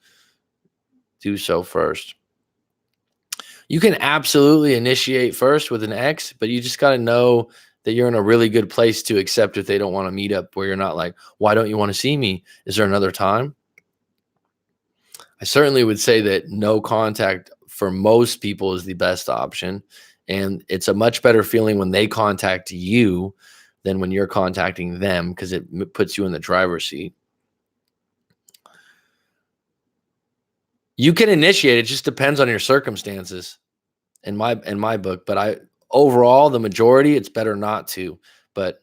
do so first? You can absolutely initiate first with an ex, but you just got to know that you're in a really good place to accept if they don't want to meet up, where you're not like, why don't you want to see me? Is there another time? I certainly would say that no contact for most people is the best option. And it's a much better feeling when they contact you than when you're contacting them, because it puts you in the driver's seat. You can initiate. It just depends on your circumstances. in my book. But overall, the majority, it's better not to. But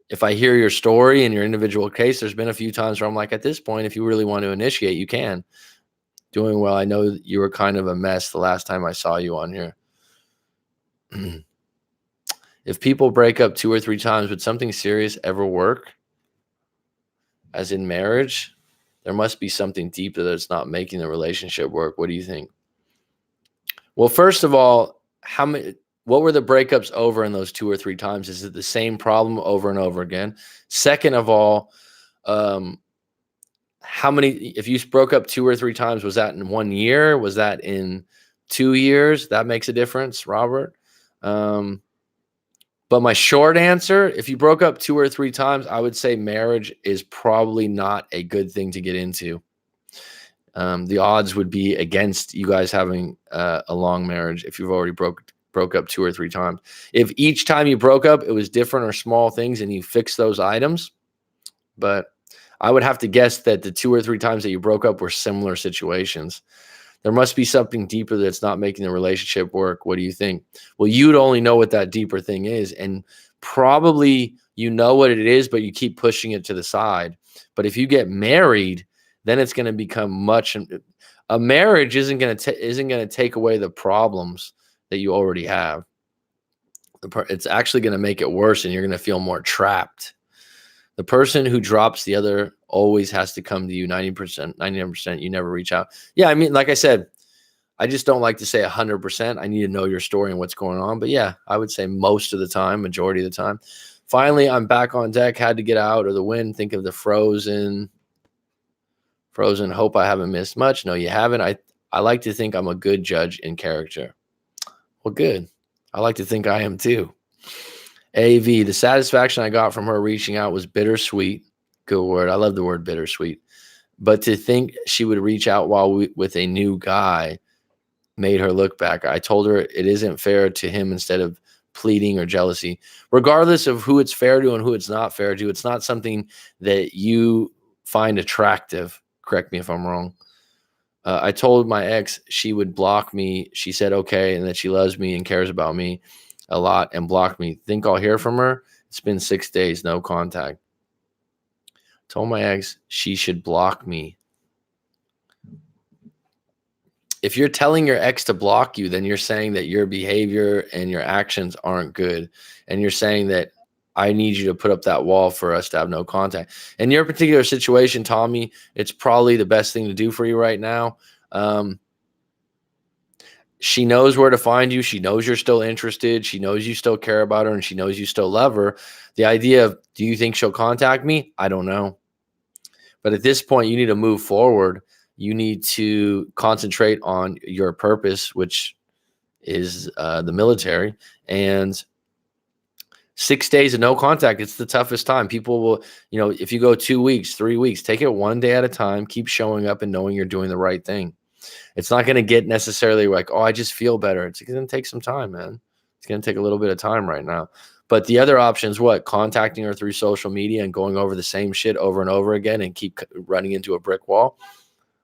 if I hear your story and your individual case, there's been a few times where I'm like, at this point, if you really want to initiate, you can. Doing well. I know you were kind of a mess the last time I saw you on here. If people break up 2 or 3 times, would something serious ever work? As in marriage, there must be something deeper that's not making the relationship work. What do you think? Well, first of all, what were the breakups over in those 2 or 3 times? Is it the same problem over and over again? Second of all, how many, if you broke up 2 or 3 times, was that in 1 year? Was that in 2 years? That makes a difference, Robert. But my short answer, if you broke up 2 or 3 times, I would say marriage is probably not a good thing to get into. The odds would be against you guys having a long marriage if you've already broke up 2 or 3 times. If each time you broke up, it was different or small things and you fixed those items. But I would have to guess that the 2 or 3 times that you broke up were similar situations. There must be something deeper that's not making the relationship work. What do you think? Well, you'd only know what that deeper thing is. And probably you know what it is, but you keep pushing it to the side. But if you get married, then it's going to become a marriage isn't going to take away the problems that you already have. It's actually going to make it worse, and you're going to feel more trapped. The person who drops the other always has to come to you 90%, 99%. You never reach out. Yeah, I mean, like I said, I just don't like to say 100%. I need to know your story and what's going on. But yeah, I would say most of the time, majority of the time. Finally, I'm back on deck. Had to get out of the wind. Think of the Frozen. Hope I haven't missed much. No, you haven't. I like to think I'm a good judge in character. Well, good. I like to think I am too. AV, the satisfaction I got from her reaching out was bittersweet. Good word. I love the word bittersweet. But to think she would reach out with a new guy made her look back. I told her it isn't fair to him instead of pleading or jealousy. Regardless of who it's fair to and who it's not fair to, it's not something that you find attractive. Correct me if I'm wrong. I told my ex she would block me. She said okay, and that she loves me and cares about me a lot and blocked me. Think I'll hear from her? It's been 6 days, no contact. Told my ex she should block me. If you're telling your ex to block you, then you're saying that your behavior and your actions aren't good. And you're saying that I need you to put up that wall for us to have no contact. In your particular situation, Tommy, it's probably the best thing to do for you right now. She knows where to find you. She knows you're still interested. She knows you still care about her, and she knows you still love her. The idea of, do you think she'll contact me? I don't know. But at this point, you need to move forward. You need to concentrate on your purpose, which is the military. And 6 days of no contact, it's the toughest time. People will, if you go 2 weeks, 3 weeks, take it one day at a time. Keep showing up and knowing you're doing the right thing. It's not going to get necessarily like, oh, I just feel better. It's going to take some time, man. It's going to take a little bit of time right now. But the other option is what? Contacting her through social media and going over the same shit over and over again and keep running into a brick wall.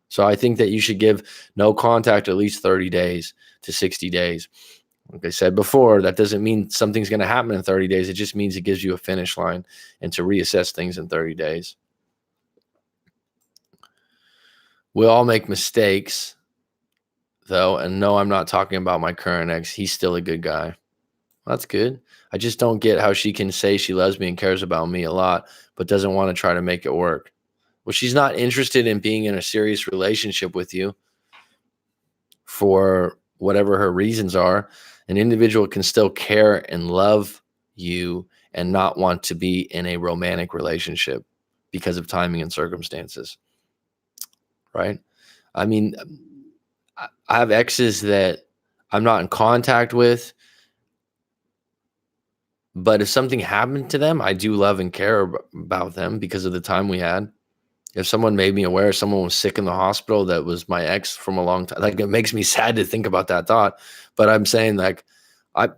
So I think that you should give no contact at least 30 days to 60 days. Like I said before, that doesn't mean something's going to happen in 30 days. It just means it gives you a finish line and to reassess things in 30 days. We all make mistakes, though. And no, I'm not talking about my current ex. He's still a good guy. That's good. I just don't get how she can say she loves me and cares about me a lot, but doesn't want to try to make it work. Well, she's not interested in being in a serious relationship with you for whatever her reasons are. An individual can still care and love you and not want to be in a romantic relationship because of timing and circumstances. Right? I mean, I have exes that I'm not in contact with, but if something happened to them, I do love and care about them because of the time we had. If someone made me aware someone was sick in the hospital that was my ex from a long time, like, it makes me sad to think about that thought. But I'm saying, like,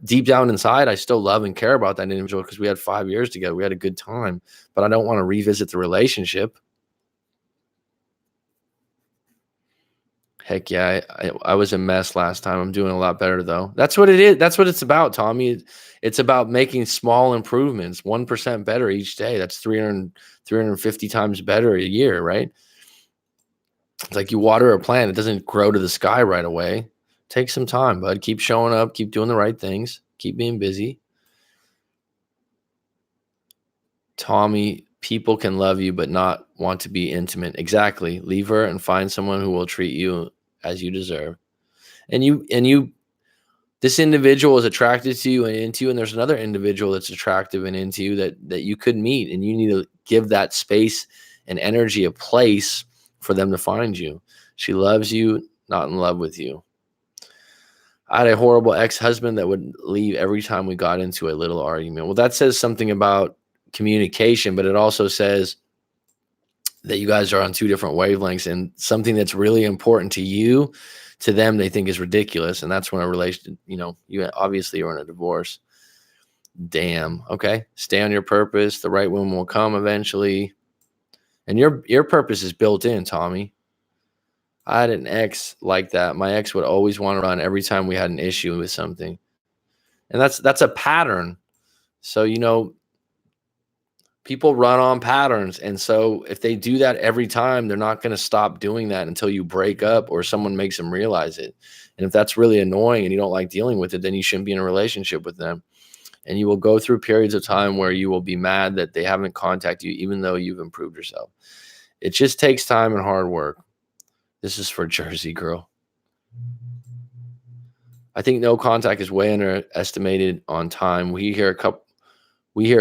deep down inside, I still love and care about that individual because we had 5 years together. We had a good time, but I don't want to revisit the relationship. Heck yeah, I was a mess last time. I'm doing a lot better though. That's what it is. That's what it's about, Tommy. It's about making small improvements, 1% better each day. That's 350 times better a year, right? It's like you water a plant. It doesn't grow to the sky right away. Take some time, bud. Keep showing up. Keep doing the right things. Keep being busy. Tommy, people can love you but not want to be intimate. Exactly. Leave her and find someone who will treat you as you deserve. And you this individual is attracted to you and into you, and there's another individual that's attractive and into you that you could meet, and you need to give that space and energy a place for them to find you. She loves you, not in love with you. I had a horrible ex-husband that would leave every time we got into a little argument. Well, that says something about communication, but it also says that you guys are on two different wavelengths, and something that's really important to you, to them, they think is ridiculous. And that's when a relation, you obviously are in a divorce. Damn. Okay. Stay on your purpose. The right woman will come eventually. And your purpose is built in, Tommy. I had an ex like that. My ex would always want to run every time we had an issue with something. And that's a pattern. So, people run on patterns. And so if they do that every time, they're not going to stop doing that until you break up or someone makes them realize it. And if that's really annoying and you don't like dealing with it, then you shouldn't be in a relationship with them. And you will go through periods of time where you will be mad that they haven't contacted you, even though you've improved yourself. It just takes time and hard work. This is for Jersey girl. I think no contact is way underestimated on time. We hear a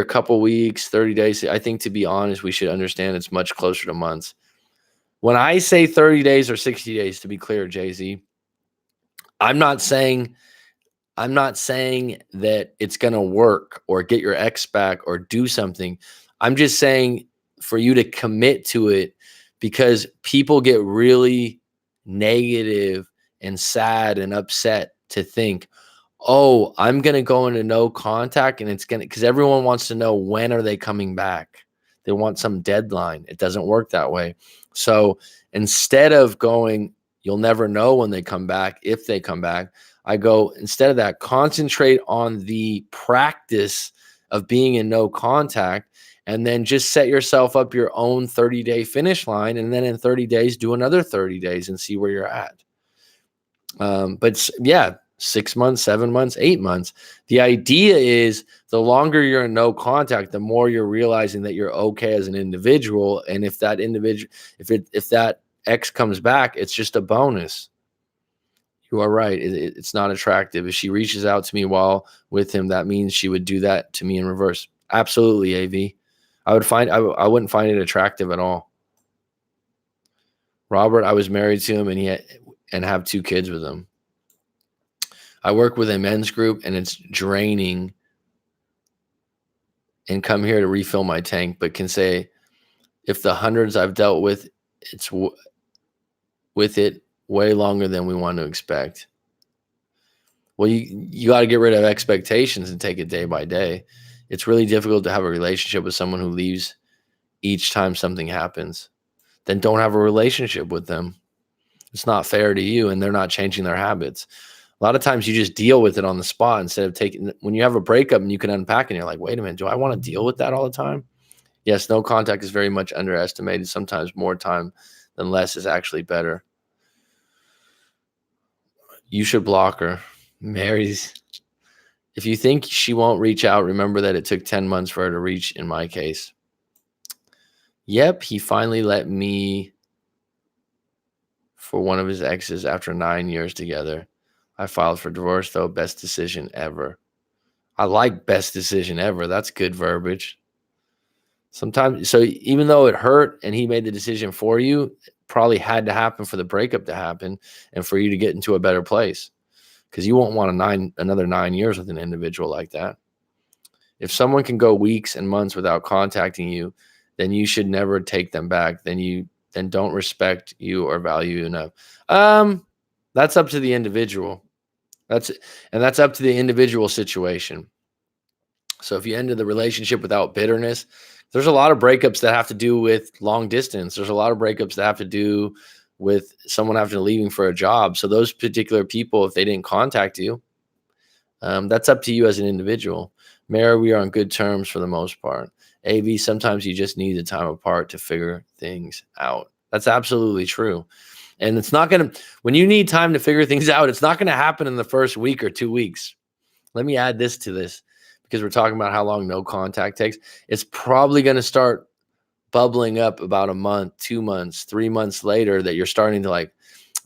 couple weeks, 30 days. I think, to be honest, we should understand it's much closer to months. When I say 30 days or 60 days, to be clear, Jay-Z, I'm not saying that it's going to work or get your ex back or do something. I'm just saying for you to commit to it, because people get really negative and sad and upset to think, oh, I'm going to go into no contact, and it's going to, because everyone wants to know, when are they coming back? They want some deadline. It doesn't work that way. So instead of going, you'll never know when they come back, if they come back, I go, instead of that, concentrate on the practice of being in no contact, and then just set yourself up your own 30-day finish line. And then in 30 days, do another 30 days and see where you're at. But yeah, 6 months, 7 months, 8 months. The idea is the longer you're in no contact, the more you're realizing that you're okay as an individual. And if that individual, if that ex comes back, it's just a bonus. You are right. It's not attractive. If she reaches out to me while with him, that means she would do that to me in reverse. Absolutely, AV. I wouldn't find it attractive at all. Robert, I was married to him and have 2 kids with him. I work with a men's group, and it's draining, and come here to refill my tank, but can say, if the hundreds I've dealt with, it's with it way longer than we want to expect. Well, you got to get rid of expectations and take it day by day. It's really difficult to have a relationship with someone who leaves each time something happens. Then don't have a relationship with them. It's not fair to you, and they're not changing their habits. A lot of times you just deal with it on the spot instead of when you have a breakup and you can unpack, and you're like, wait a minute, do I want to deal with that all the time? Yes, no contact is very much underestimated. Sometimes more time than less is actually better. You should block her. Mary's. If you think she won't reach out, remember that it took 10 months for her to reach in my case. Yep, he finally let me for one of his exes after 9 years together. I filed for divorce, though. Best decision ever. I like best decision ever. That's good verbiage. Sometimes, so even though it hurt and he made the decision for you, it probably had to happen for the breakup to happen and for you to get into a better place, because you won't want another 9 years with an individual like that. If someone can go weeks and months without contacting you, then you should never take them back. Then don't respect you or value you enough. That's up to the individual. That's up to the individual situation. So if you end the relationship without bitterness, there's a lot of breakups that have to do with long distance. There's a lot of breakups that have to do with someone after leaving for a job. So those particular people, if they didn't contact you, that's up to you as an individual. Mary, we are on good terms for the most part. AV, sometimes you just need the time apart to figure things out. That's absolutely true. And it's not going to, when you need time to figure things out, it's not going to happen in the first week or 2 weeks. Let me add this to this, because we're talking about how long no contact takes. It's probably going to start bubbling up about a month, 2 months, 3 months later, that you're starting to like,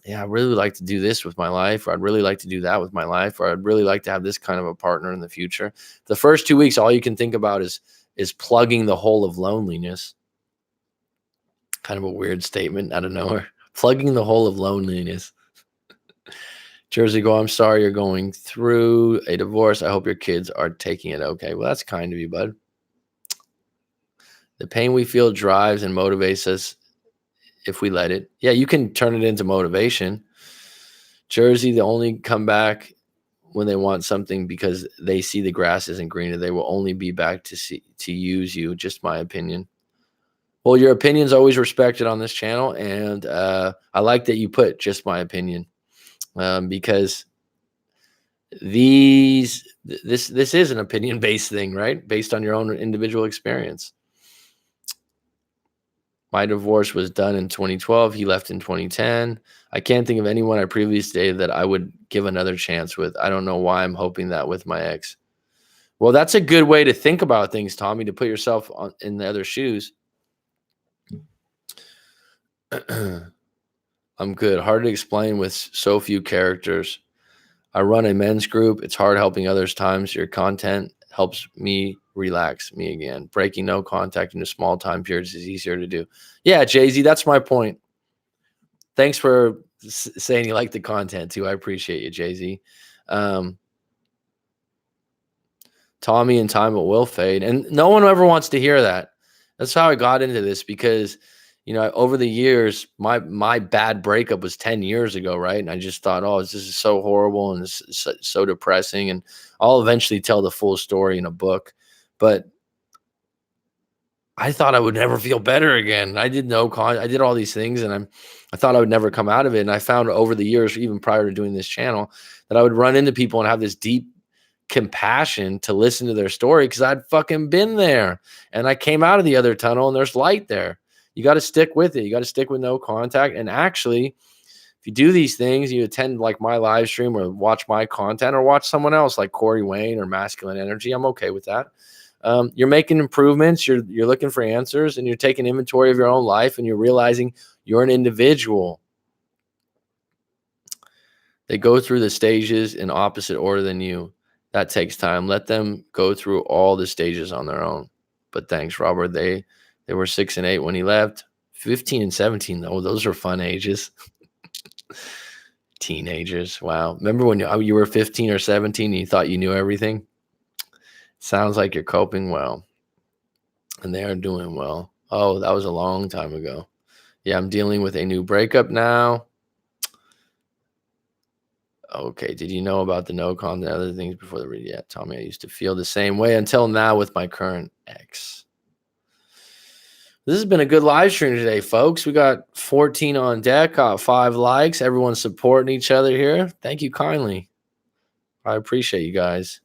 yeah, I really would like to do this with my life, or I'd really like to do that with my life, or I'd really like to have this kind of a partner in the future. The first 2 weeks, all you can think about is plugging the hole of loneliness. Kind of a weird statement out of nowhere. Plugging the hole of loneliness. Jersey Go, I'm sorry you're going through a divorce. I hope your kids are taking it okay. Well, that's kind of you, bud. The pain we feel drives and motivates us if we let it. Yeah, you can turn it into motivation. Jersey, they only come back when they want something because they see the grass isn't greener. They will only be back to use you. Just my opinion. Well, your opinion's always respected on this channel, and I like that you put just my opinion, because this is an opinion-based thing, right? Based on your own individual experience. My divorce was done in 2012. He left in 2010. I can't think of anyone I previously dated that I would give another chance with. I don't know why I'm hoping that with my ex. Well, that's a good way to think about things, Tommy, to put yourself in the other shoes. I'm good. Hard to explain with so few characters. I run a men's group. It's hard helping others times. Your content helps me relax me again. Breaking no contact into small time periods is easier to do. Yeah, Jay-Z, that's my point. Thanks for saying you like the content too. I appreciate you, Jay-Z. Tommy and time it will fade. And no one ever wants to hear that. That's how I got into this, because, you know, over the years, my bad breakup was 10 years ago, right? And I just thought, oh, this is so horrible and this is so depressing. And I'll eventually tell the full story in a book. But I thought I would never feel better again. I did I did all these things, and I thought I would never come out of it. And I found over the years, even prior to doing this channel, that I would run into people and have this deep compassion to listen to their story, because I'd fucking been there and I came out of the other tunnel and there's light there. You got to stick with it. You got to stick with no contact. And actually, if you do these things, you attend like my live stream or watch my content or watch someone else like Corey Wayne or Masculine Energy, I'm okay with that. You're making improvements. You're looking for answers, and you're taking inventory of your own life, and you're realizing you're an individual. They go through the stages in opposite order than you. That takes time. Let them go through all the stages on their own. But thanks, Robert. They were 6 and 8 when he left. 15 and 17, though. Those are fun ages. Teenagers. Wow. Remember when you were 15 or 17 and you thought you knew everything? Sounds like you're coping well. And they are doing well. Oh, that was a long time ago. Yeah, I'm dealing with a new breakup now. Okay, did you know about the no contact and other things before the read? Yeah, Tommy, I used to feel the same way until now with my current ex. This has been a good live stream today, folks. We got 14 on deck, got 5 likes. Everyone's supporting each other here. Thank you kindly. I appreciate you guys.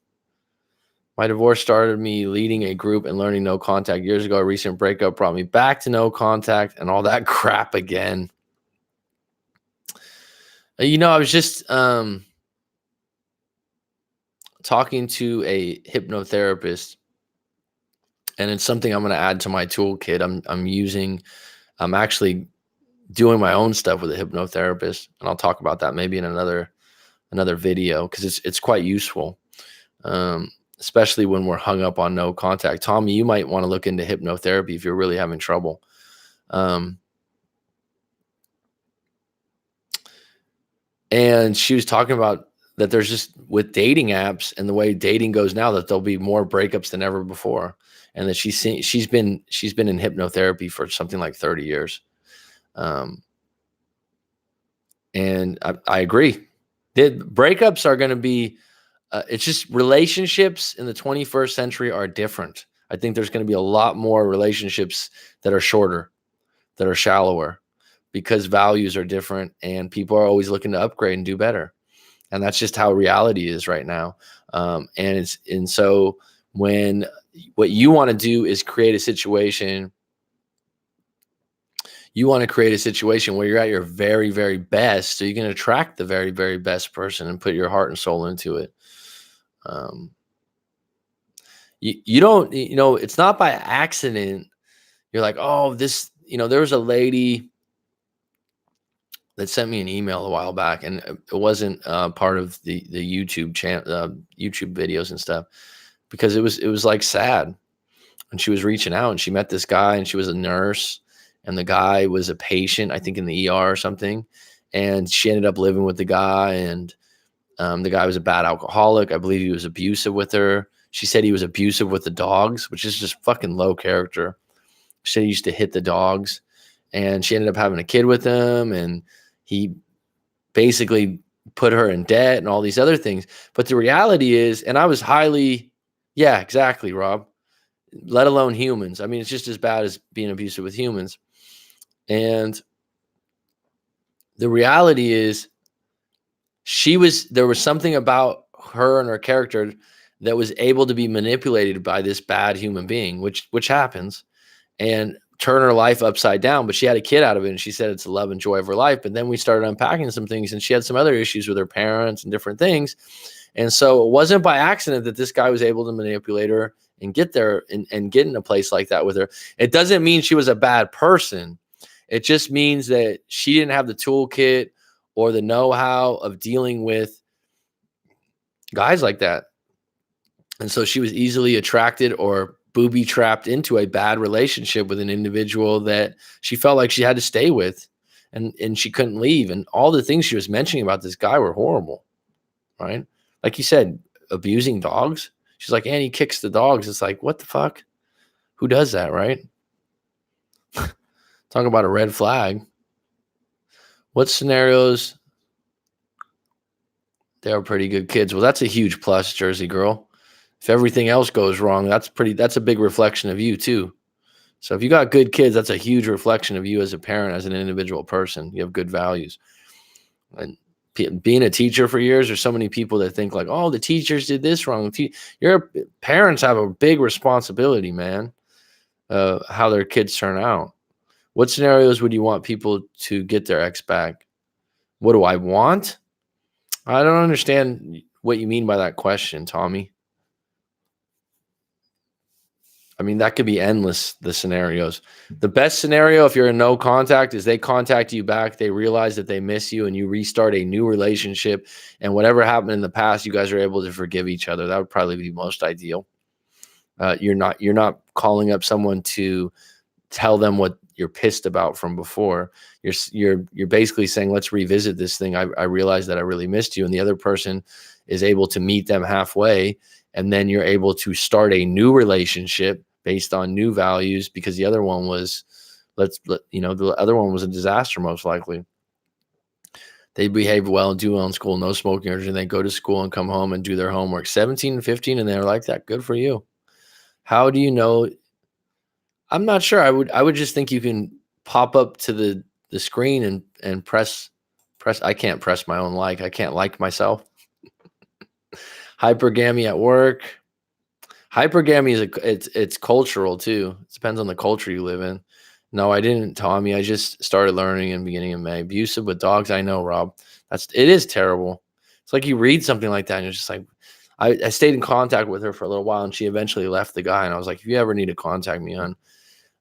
My divorce started me leading a group and learning no contact years ago. A recent breakup brought me back to no contact and all that crap again. You know, I was just talking to a hypnotherapist, and it's something I'm going to add to my toolkit. I'm actually doing my own stuff with a hypnotherapist, and I'll talk about that maybe in another video, because it's quite useful, especially when we're hung up on no contact. Tommy, you might want to look into hypnotherapy if you're really having trouble. And she was talking about that there's just, with dating apps and the way dating goes now, that there'll be more breakups than ever before. And that she's been in hypnotherapy for something like 30 years. And I agree. The breakups are going to be, it's just relationships in the 21st century are different. I think there's going to be a lot more relationships that are shorter, that are shallower. because values are different and people are always looking to upgrade and do better. And that's just how reality is right now. And so when what you want to do is create a situation, where you're at your very, very best, so you can attract the very, very best person and put your heart and soul into it. You don't, it's not by accident. You're like, oh, this, there was a lady that sent me an email a while back, and it wasn't part of the YouTube channel, YouTube videos and stuff, because it was like sad. And she was reaching out, and she met this guy, and she was a nurse, and the guy was a patient, I think in the ER or something. And she ended up living with the guy, and the guy was a bad alcoholic. I believe he was abusive with her. She said he was abusive with the dogs, which is just fucking low character. She said he used to hit the dogs, and she ended up having a kid with him, and he basically put her in debt and all these other things. But the reality is, and I was yeah, exactly, Rob, let alone humans. I mean, it's just as bad as being abusive with humans. And the reality is, there was something about her and her character that was able to be manipulated by this bad human being, which happens, and turn her life upside down. But she had a kid out of it, and she said it's the love and joy of her life. But then we started unpacking some things, and she had some other issues with her parents and different things. And so it wasn't by accident that this guy was able to manipulate her and get there and get in a place like that with her. It doesn't mean she was a bad person. It just means that she didn't have the toolkit or the know-how of dealing with guys like that. And so she was easily attracted or booby trapped into a bad relationship with an individual that she felt like she had to stay with, and she couldn't leave. And all the things she was mentioning about this guy were horrible, right? Like you said, abusing dogs. She's like, and he kicks the dogs. It's like, what the fuck? Who does that, right? Talk about a red flag. What scenarios? They were pretty good kids. Well, that's a huge plus, Jersey girl. If everything else goes wrong, that's a big reflection of you too. So if you got good kids, that's a huge reflection of you as a parent, as an individual person. You have good values. And being a teacher for years, there's so many people that think like, oh, the teachers did this wrong. Your parents have a big responsibility, man, how their kids turn out. What scenarios would you want people to get their ex back? What do I want? I don't understand what you mean by that question, Tommy. I mean, that could be endless, the scenarios. The best scenario, if you're in no contact, is they contact you back, they realize that they miss you, and you restart a new relationship. And whatever happened in the past, you guys are able to forgive each other. That would probably be most ideal. You're not calling up someone to tell them what you're pissed about from before. You're basically saying, let's revisit this thing. I realized that I really missed you. And the other person is able to meet them halfway. And then you're able to start a new relationship based on new values, because the other one was, the other one was a disaster, most likely. They behave well and do well in school, no smoking, and they go to school and come home and do their homework. 17 and 15, and they're like that. Good for you. How do you know? I'm not sure. I would just think you can pop up to the screen and press. I can't press my own like. I can't like myself. Hypergamy at work. Hypergamy is it's cultural too. It depends on the culture you live in. No, I didn't, Tommy. I just started learning in the beginning of May. Abusive with dogs. I know, Rob. It is terrible. It's like you read something like that and you're just like, I stayed in contact with her for a little while, and she eventually left the guy. And I was like, if you ever need to contact me on,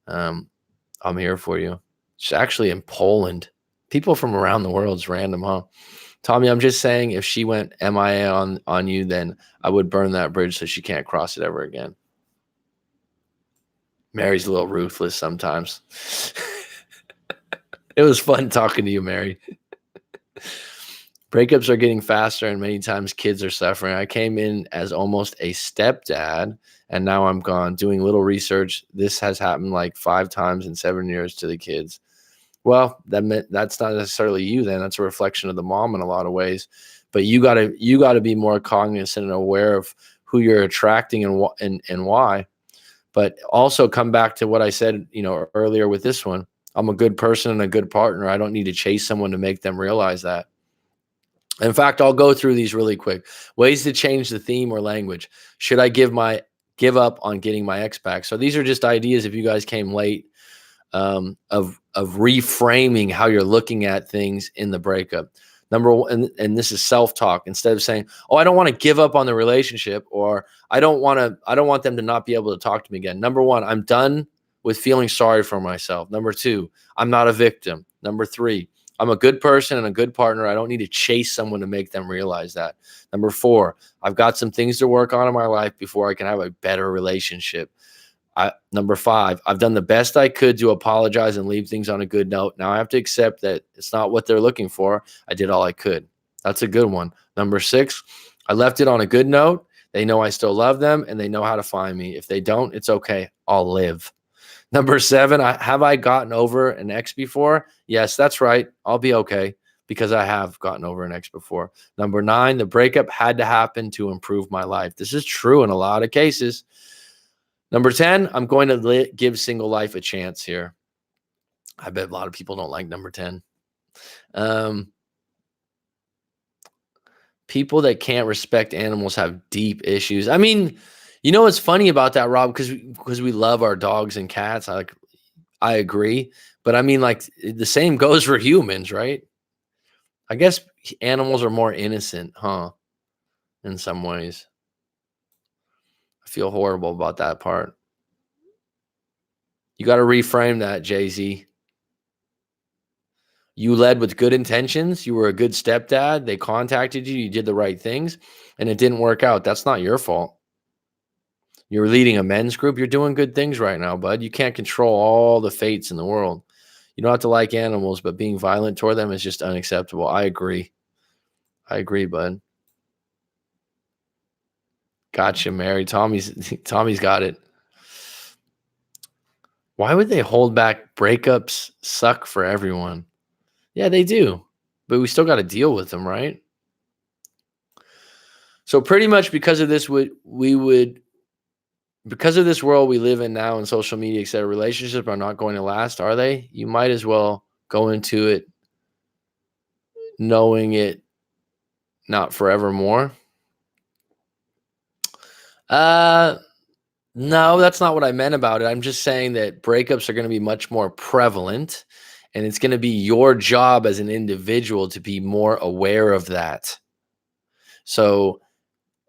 I'm here for you. She's actually in Poland. People from around the world is random, huh? Tommy, I'm just saying, if she went MIA on you, then I would burn that bridge so she can't cross it ever again. Mary's a little ruthless sometimes. It was fun talking to you, Mary. Breakups are getting faster, and many times kids are suffering. I came in as almost a stepdad, and now I'm gone. Doing little research, this has happened like 5 times in 7 years to the kids. Well, that's not necessarily you then. That's a reflection of the mom in a lot of ways. But you gotta be more cognizant and aware of who you're attracting and why. But also come back to what I said, earlier with this one. I'm a good person and a good partner. I don't need to chase someone to make them realize that. In fact, I'll go through these really quick. Ways to change the theme or language. Should I give up on getting my ex back? So these are just ideas if you guys came late, of reframing how you're looking at things in the breakup. Number one, and this is self-talk. Instead of saying, "Oh, I don't want to give up on the relationship," or I don't want them to not be able to talk to me again. Number one, I'm done with feeling sorry for myself. Number two, I'm not a victim. Number three, I'm a good person and a good partner. I don't need to chase someone to make them realize that. Number four, I've got some things to work on in my life before I can have a better relationship. Number five, I've done the best I could to apologize and leave things on a good note. Now I have to accept that it's not what they're looking for. I did all I could. That's a good one. Number six, I left it on a good note. They know I still love them and they know how to find me. If they don't, it's okay. I'll live. Number seven, have I gotten over an ex before? Yes, that's right. I'll be okay because I have gotten over an ex before. Number nine, the breakup had to happen to improve my life. This is true in a lot of cases. Number 10, I'm going to give single life a chance here. I bet a lot of people don't like number 10. People that can't respect animals have deep issues. I mean, you know what's funny about that, Rob? Because we love our dogs and cats. I agree. But I mean, like the same goes for humans, right? I guess animals are more innocent, huh? In some ways. I feel horrible about that part. You got to reframe that, Jay-Z. You led with good intentions. You were a good stepdad. They contacted you. You did the right things, and it didn't work out. That's not your fault. You're leading a men's group. You're doing good things right now, bud. You can't control all the fates in the world. You don't have to like animals, but being violent toward them is just unacceptable. I agree. I agree, bud. Gotcha, Mary. Tommy's got it. Why would they hold back? Breakups suck for everyone. Yeah, they do. But we still got to deal with them, right? So pretty much because of this, because of this world we live in now in social media, et cetera, relationships are not going to last, are they? You might as well go into it knowing it not forevermore. No, that's not what I meant about it. I'm just saying that breakups are going to be much more prevalent, and it's going to be your job as an individual to be more aware of that. So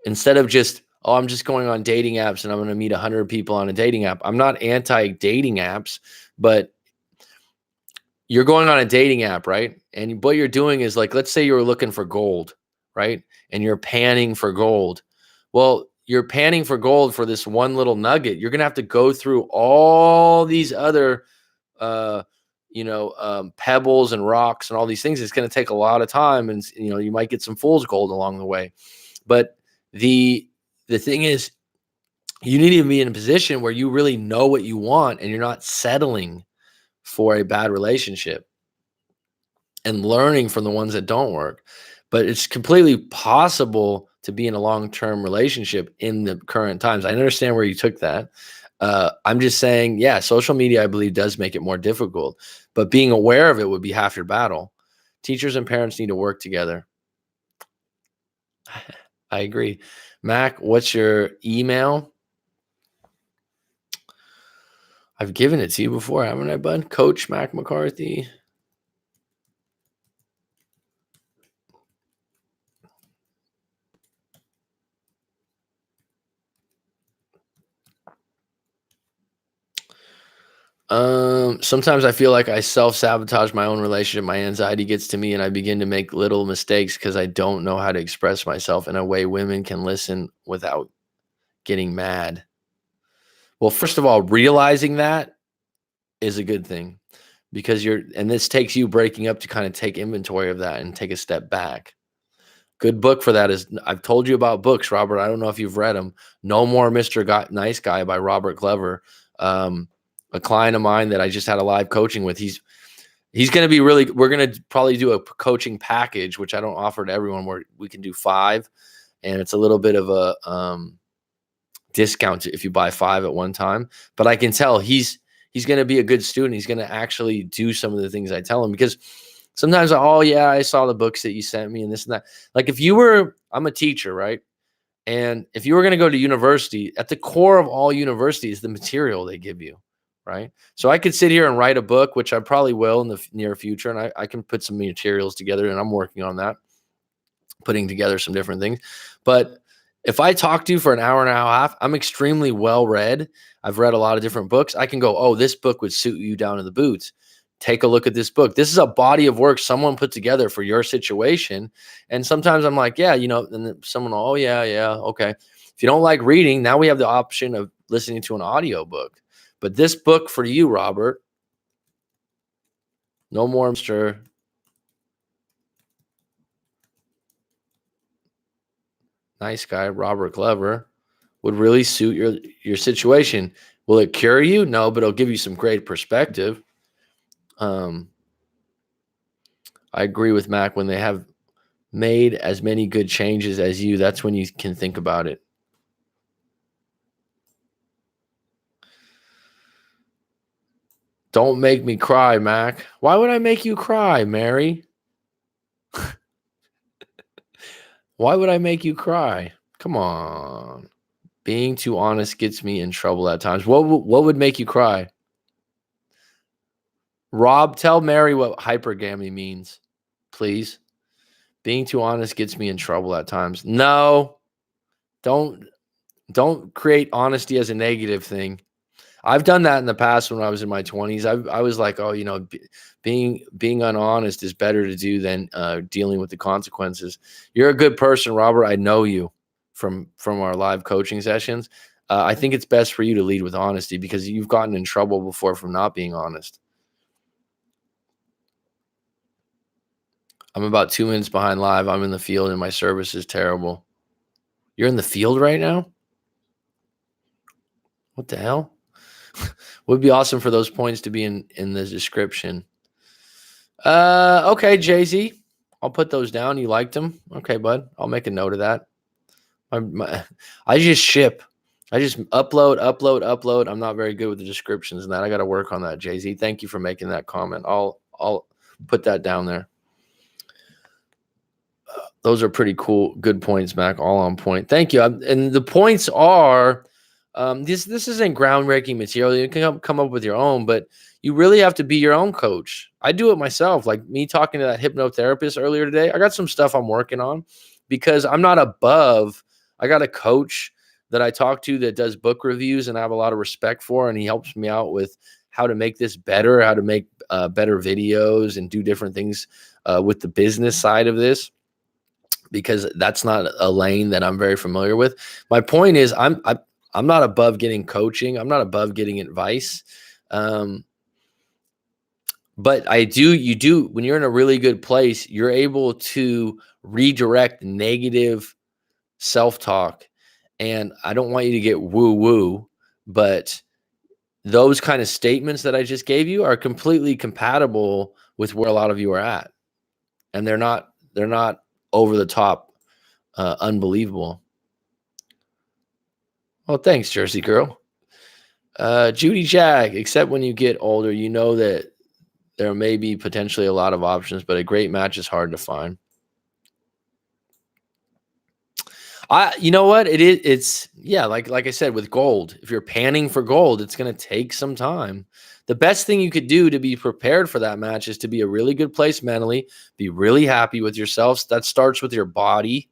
instead of just, oh, I'm just going on dating apps and I'm going to meet 100 people on a dating app. I'm not anti-dating apps, but you're going on a dating app, right? And what you're doing is, like, let's say you're looking for gold, right? And you're panning for gold. Well, you're panning for gold for this one little nugget. You're going to have to go through all these other, pebbles and rocks and all these things. It's going to take a lot of time, and you might get some fool's gold along the way. But the thing is, you need to be in a position where you really know what you want and you're not settling for a bad relationship and learning from the ones that don't work. But it's completely possible to be in a long-term relationship in the current times. I understand where you took that. I'm just saying, yeah, social media, I believe, does make it more difficult, but being aware of it would be half your battle. Teachers and parents need to work together. I agree. Mac, what's your email? I've given it to you before, haven't I, bud? Coach Mac McCarthy. Sometimes I feel like I self-sabotage my own relationship. My anxiety gets to me and I begin to make little mistakes because I don't know how to express myself in a way women can listen without getting mad. Well, first of all, realizing that is a good thing, because this takes you breaking up to kind of take inventory of that and take a step back. Good book for that is, I've told you about books, Robert. I don't know if you've read them. No More Mr. Nice Guy by Robert Glover. A client of mine that I just had a live coaching with, he's going to be we're going to probably do a coaching package, which I don't offer to everyone, where we can do 5, and it's a little bit of a discount if you buy 5 at one time. But I can tell he's he's going to be a good student. He's going to actually do some of the things I tell him, because sometimes, oh yeah, I saw the books that you sent me and this and that. Like I'm a teacher, right? And if you were going to go to university, at the core of all university is the material they give you, right? So I could sit here and write a book, which I probably will in the near future, and I can put some materials together, and I'm working on that, putting together some different things. But if I talk to you for an hour and a half, I'm extremely well read. I've read a lot of different books. I can go, oh, this book would suit you down to the boots. Take a look at this book. This is a body of work someone put together for your situation. And sometimes I'm like, yeah, and then someone, oh, yeah, okay. If you don't like reading, now we have the option of listening to an audio book. But this book for you, Robert, no more, Mr. Nice guy, Robert Glover, would really suit your situation. Will it cure you? No, but it'll give you some great perspective. I agree with Mac. When they have made as many good changes as you, that's when you can think about it. Don't make me cry, Mac. Why would I make you cry, Mary? Why would I make you cry? Come on. Being too honest gets me in trouble at times. What would make you cry? Rob, tell Mary what hypergamy means, please. Being too honest gets me in trouble at times. No, don't create honesty as a negative thing. I've done that in the past when I was in my 20s. I was like, oh, being unhonest is better to do than dealing with the consequences. You're a good person, Robert. I know you from our live coaching sessions. I think it's best for you to lead with honesty, because you've gotten in trouble before from not being honest. I'm about 2 minutes behind live. I'm in the field and my service is terrible. You're in the field right now? What the hell? Would be awesome for those points to be in the description. Okay, Jay-Z. I'll put those down. You liked them? Okay, bud. I'll make a note of that. I just ship. I just upload. I'm not very good with the descriptions and that. I got to work on that, Jay-Z. Thank you for making that comment. I'll put that down there. Those are pretty cool. Good points, Mac. All on point. Thank you. And the points are, this isn't groundbreaking material. You can come up with your own, but you really have to be your own coach. I do it myself. Like me talking to that hypnotherapist earlier today, I got some stuff I'm working on, because I'm not above. I got a coach that I talk to that does book reviews and I have a lot of respect for, and he helps me out with how to make this better, how to make better videos and do different things with the business side of this, because that's not a lane that I'm very familiar with. My point is, I'm not above getting coaching. I'm not above getting advice. But you do, when you're in a really good place, you're able to redirect negative self-talk. And I don't want you to get woo-woo, but those kind of statements that I just gave you are completely compatible with where a lot of you are at. And they're not over the top, unbelievable. Oh, thanks, Jersey girl. Judy Jag, except when you get older, you know that there may be potentially a lot of options, but a great match is hard to find. You know what? It's yeah, like I said, with gold, if you're panning for gold, it's going to take some time. The best thing you could do to be prepared for that match is to be a really good place mentally, be really happy with yourself. That starts with your body.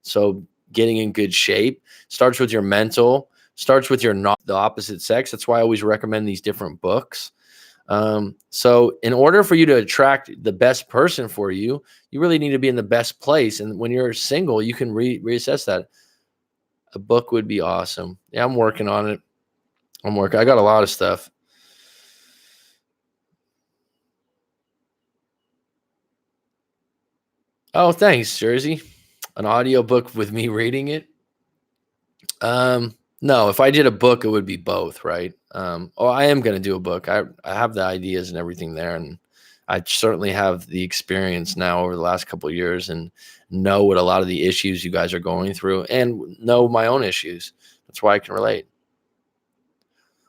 So getting in good shape starts with your mental, starts with your not the opposite sex. That's why I always recommend these different books. So in order for you to attract the best person for you, you really need to be in the best place. And when you're single, you can reassess that. A book would be awesome. Yeah, I'm working on it. I got a lot of stuff. Oh, thanks, Jersey. An audio book with me reading it. No, if I did a book, it would be both, right? I am going to do a book. I have the ideas and everything there, and I certainly have the experience now over the last couple of years and know what a lot of the issues you guys are going through and know my own issues. That's why I can relate.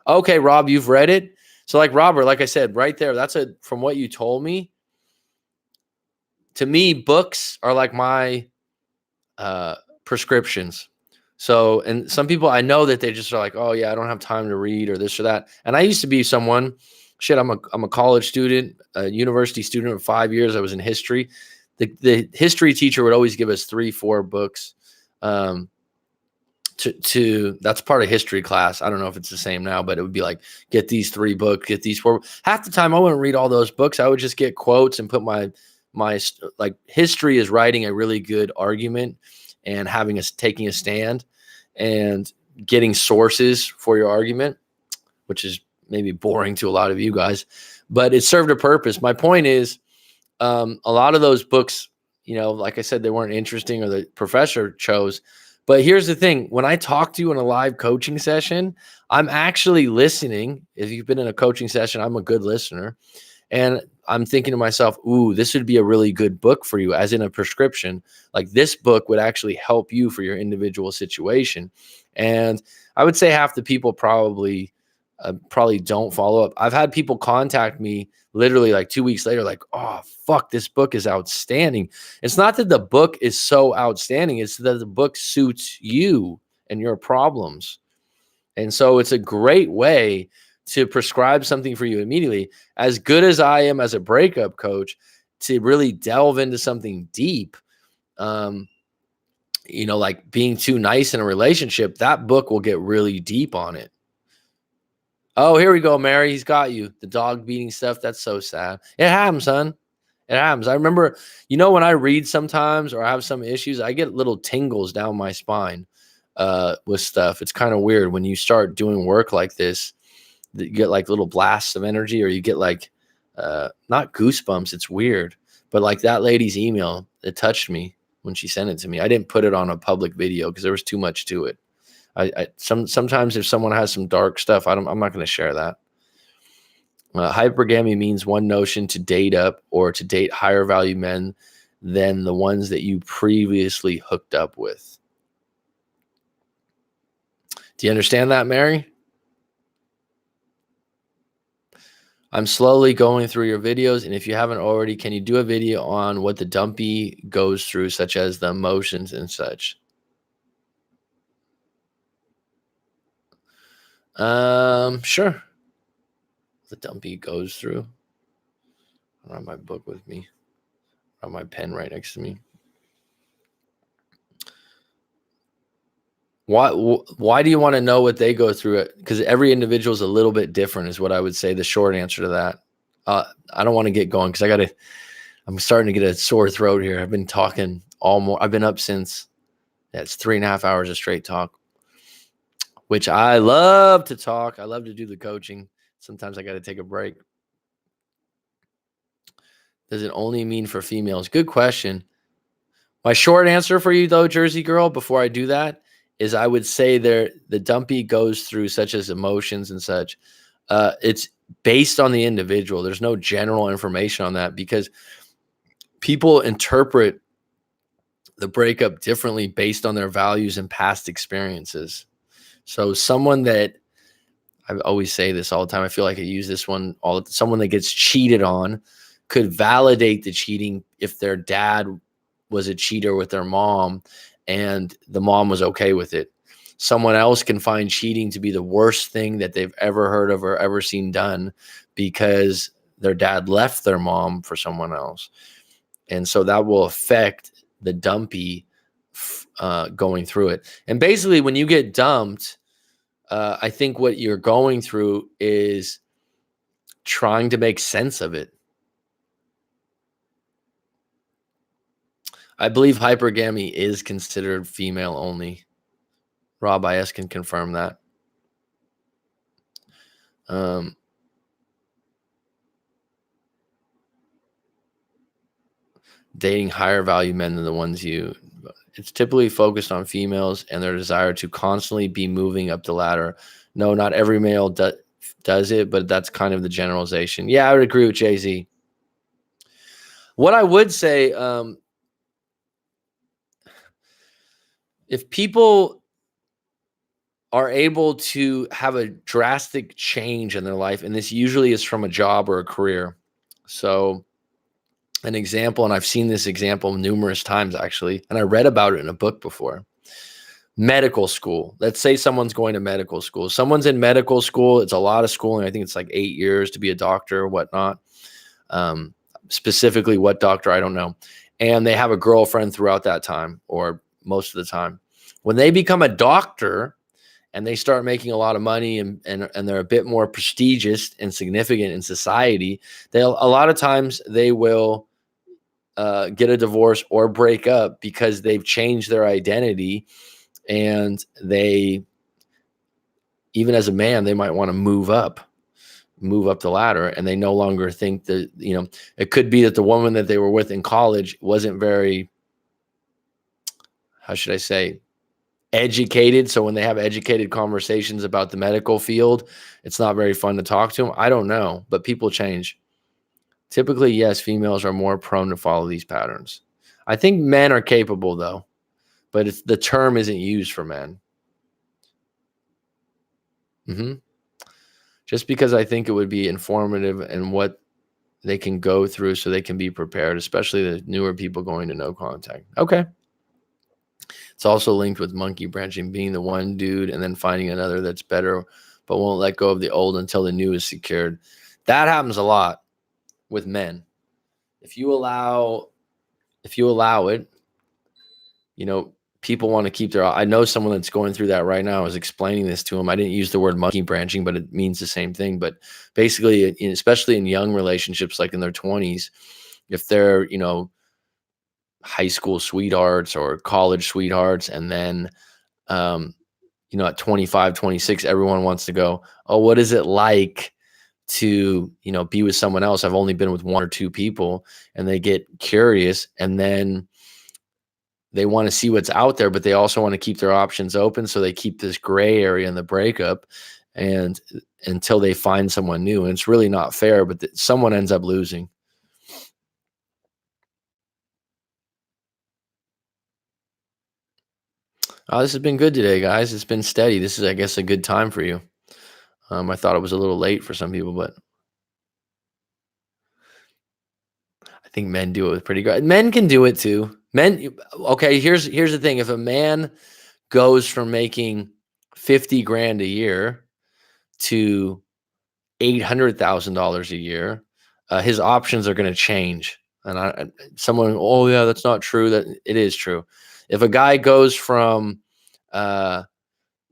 Okay, Rob, you've read it. So like Robert, like I said, right there, from what you told me, to me, books are like my prescriptions. So, and some people I know that they just are like, oh yeah, I don't have time to read or this or that. And I used to be someone, I'm a college student, a university student of 5 years. I was in history. The history teacher would always give us 3-4 books. To that's part of history class. I don't know if it's the same now, but it would be like, get these 3 books, get these 4. Half the time I wouldn't read all those books. I would just get quotes and put my like, history is writing a really good argument and taking a stand and getting sources for your argument, which is maybe boring to a lot of you guys, but it served a purpose. My point is, a lot of those books, like I said, they weren't interesting or the professor chose. But here's the thing. When I talk to you in a live coaching session, I'm actually listening. If you've been in a coaching session, I'm a good listener. And I'm thinking to myself, ooh, this would be a really good book for you, as in a prescription. Like, this book would actually help you for your individual situation. And I would say half the people probably don't follow up. I've had people contact me literally like 2 weeks later, like, oh, fuck, this book is outstanding. It's not that the book is so outstanding. It's that the book suits you and your problems. And so it's a great way to prescribe something for you immediately. As good as I am as a breakup coach, to really delve into something deep, like being too nice in a relationship, that book will get really deep on it. Oh, here we go, Mary. He's got you. The dog beating stuff. That's so sad. It happens, son. It happens. I remember, when I read sometimes or I have some issues, I get little tingles down my spine with stuff. It's kind of weird when you start doing work like this. You get like little blasts of energy, or you get like not goosebumps. It's weird, but like that lady's email, it touched me when she sent it to me. I didn't put it on a public video because there was too much to it. Sometimes if someone has some dark stuff, I'm not going to share that. Hypergamy means one notion to date up or to date higher value men than the ones that you previously hooked up with. Do you understand that, Mary? I'm slowly going through your videos, and if you haven't already, can you do a video on what the dumpy goes through, such as the emotions and such? Sure. The dumpy goes through. I don't have my book with me. I have my pen right next to me. Why do you want to know what they go through? It because every individual is a little bit different, is what I would say. The short answer to that. I don't want to get going because I'm starting to get a sore throat here. I've been talking I've been up since. It's 3.5 hours of straight talk, which I love to talk. I love to do the coaching. Sometimes I got to take a break. Does it only mean for females? Good question. My short answer for you, though, Jersey girl, before I do that, is I would say the dumpy goes through such as emotions and such. It's based on the individual. There's no general information on that because people interpret the breakup differently based on their values and past experiences. So someone that, I always say this all the time, I feel like I use this one someone that gets cheated on could validate the cheating if their dad was a cheater with their mom and the mom was okay with it. Someone else can find cheating to be the worst thing that they've ever heard of or ever seen done because their dad left their mom for someone else. And so that will affect the dumpy going through it. And basically, when you get dumped, I think what you're going through is trying to make sense of it. I believe hypergamy is considered female only. Rob IS can confirm that. Dating higher value men than the ones it's typically focused on females and their desire to constantly be moving up the ladder. No, not every male does it, but that's kind of the generalization. Yeah, I would agree with Jay-Z. What I would say, if people are able to have a drastic change in their life, and this usually is from a job or a career. So an example, and I've seen this example numerous times actually, and I read about it in a book before. Medical school. Let's say someone's going to medical school. Someone's in medical school. It's a lot of schooling. I think it's like 8 years to be a doctor or whatnot. Specifically what doctor, I don't know. And they have a girlfriend throughout that time or most of the time. When they become a doctor and they start making a lot of money and they're a bit more prestigious and significant in society, they'll a lot of times they will get a divorce or break up because they've changed their identity, and they, even as a man, they might want to move up the ladder, and they no longer think that, it could be that the woman that they were with in college wasn't very, how should I say, educated. So when they have educated conversations about the medical field, it's not very fun to talk to them. I don't know, but people change. Typically, yes, females are more prone to follow these patterns. I think men are capable though, but the term isn't used for men. Just because I think it would be informative and what they can go through so they can be prepared, especially the newer people going to no contact. Okay. It's also linked with monkey branching, being the one dude and then finding another that's better, but won't let go of the old until the new is secured. That happens a lot with men. If you allow it, people want to keep their, I know someone that's going through that right now. I was explaining this to him. I didn't use the word monkey branching, but it means the same thing. But basically, especially in young relationships, like in their 20s, if they're, high school sweethearts or college sweethearts, and then, at 25, 26, everyone wants to go, oh, what is it like to, be with someone else? I've only been with one or two people, and they get curious, and then they want to see what's out there, but they also want to keep their options open. So they keep this gray area in the breakup, and until they find someone new. And it's really not fair, but someone ends up losing. Oh, this has been good today, guys. It's been steady. This is, I guess, a good time for you. I thought it was a little late for some people, but I think men do it with pretty good. Men can do it too. Okay, here's the thing. If a man goes from making 50 grand a year to $800,000 a year, his options are going to change. And someone, oh yeah, that's not true. That it is true. If a guy goes from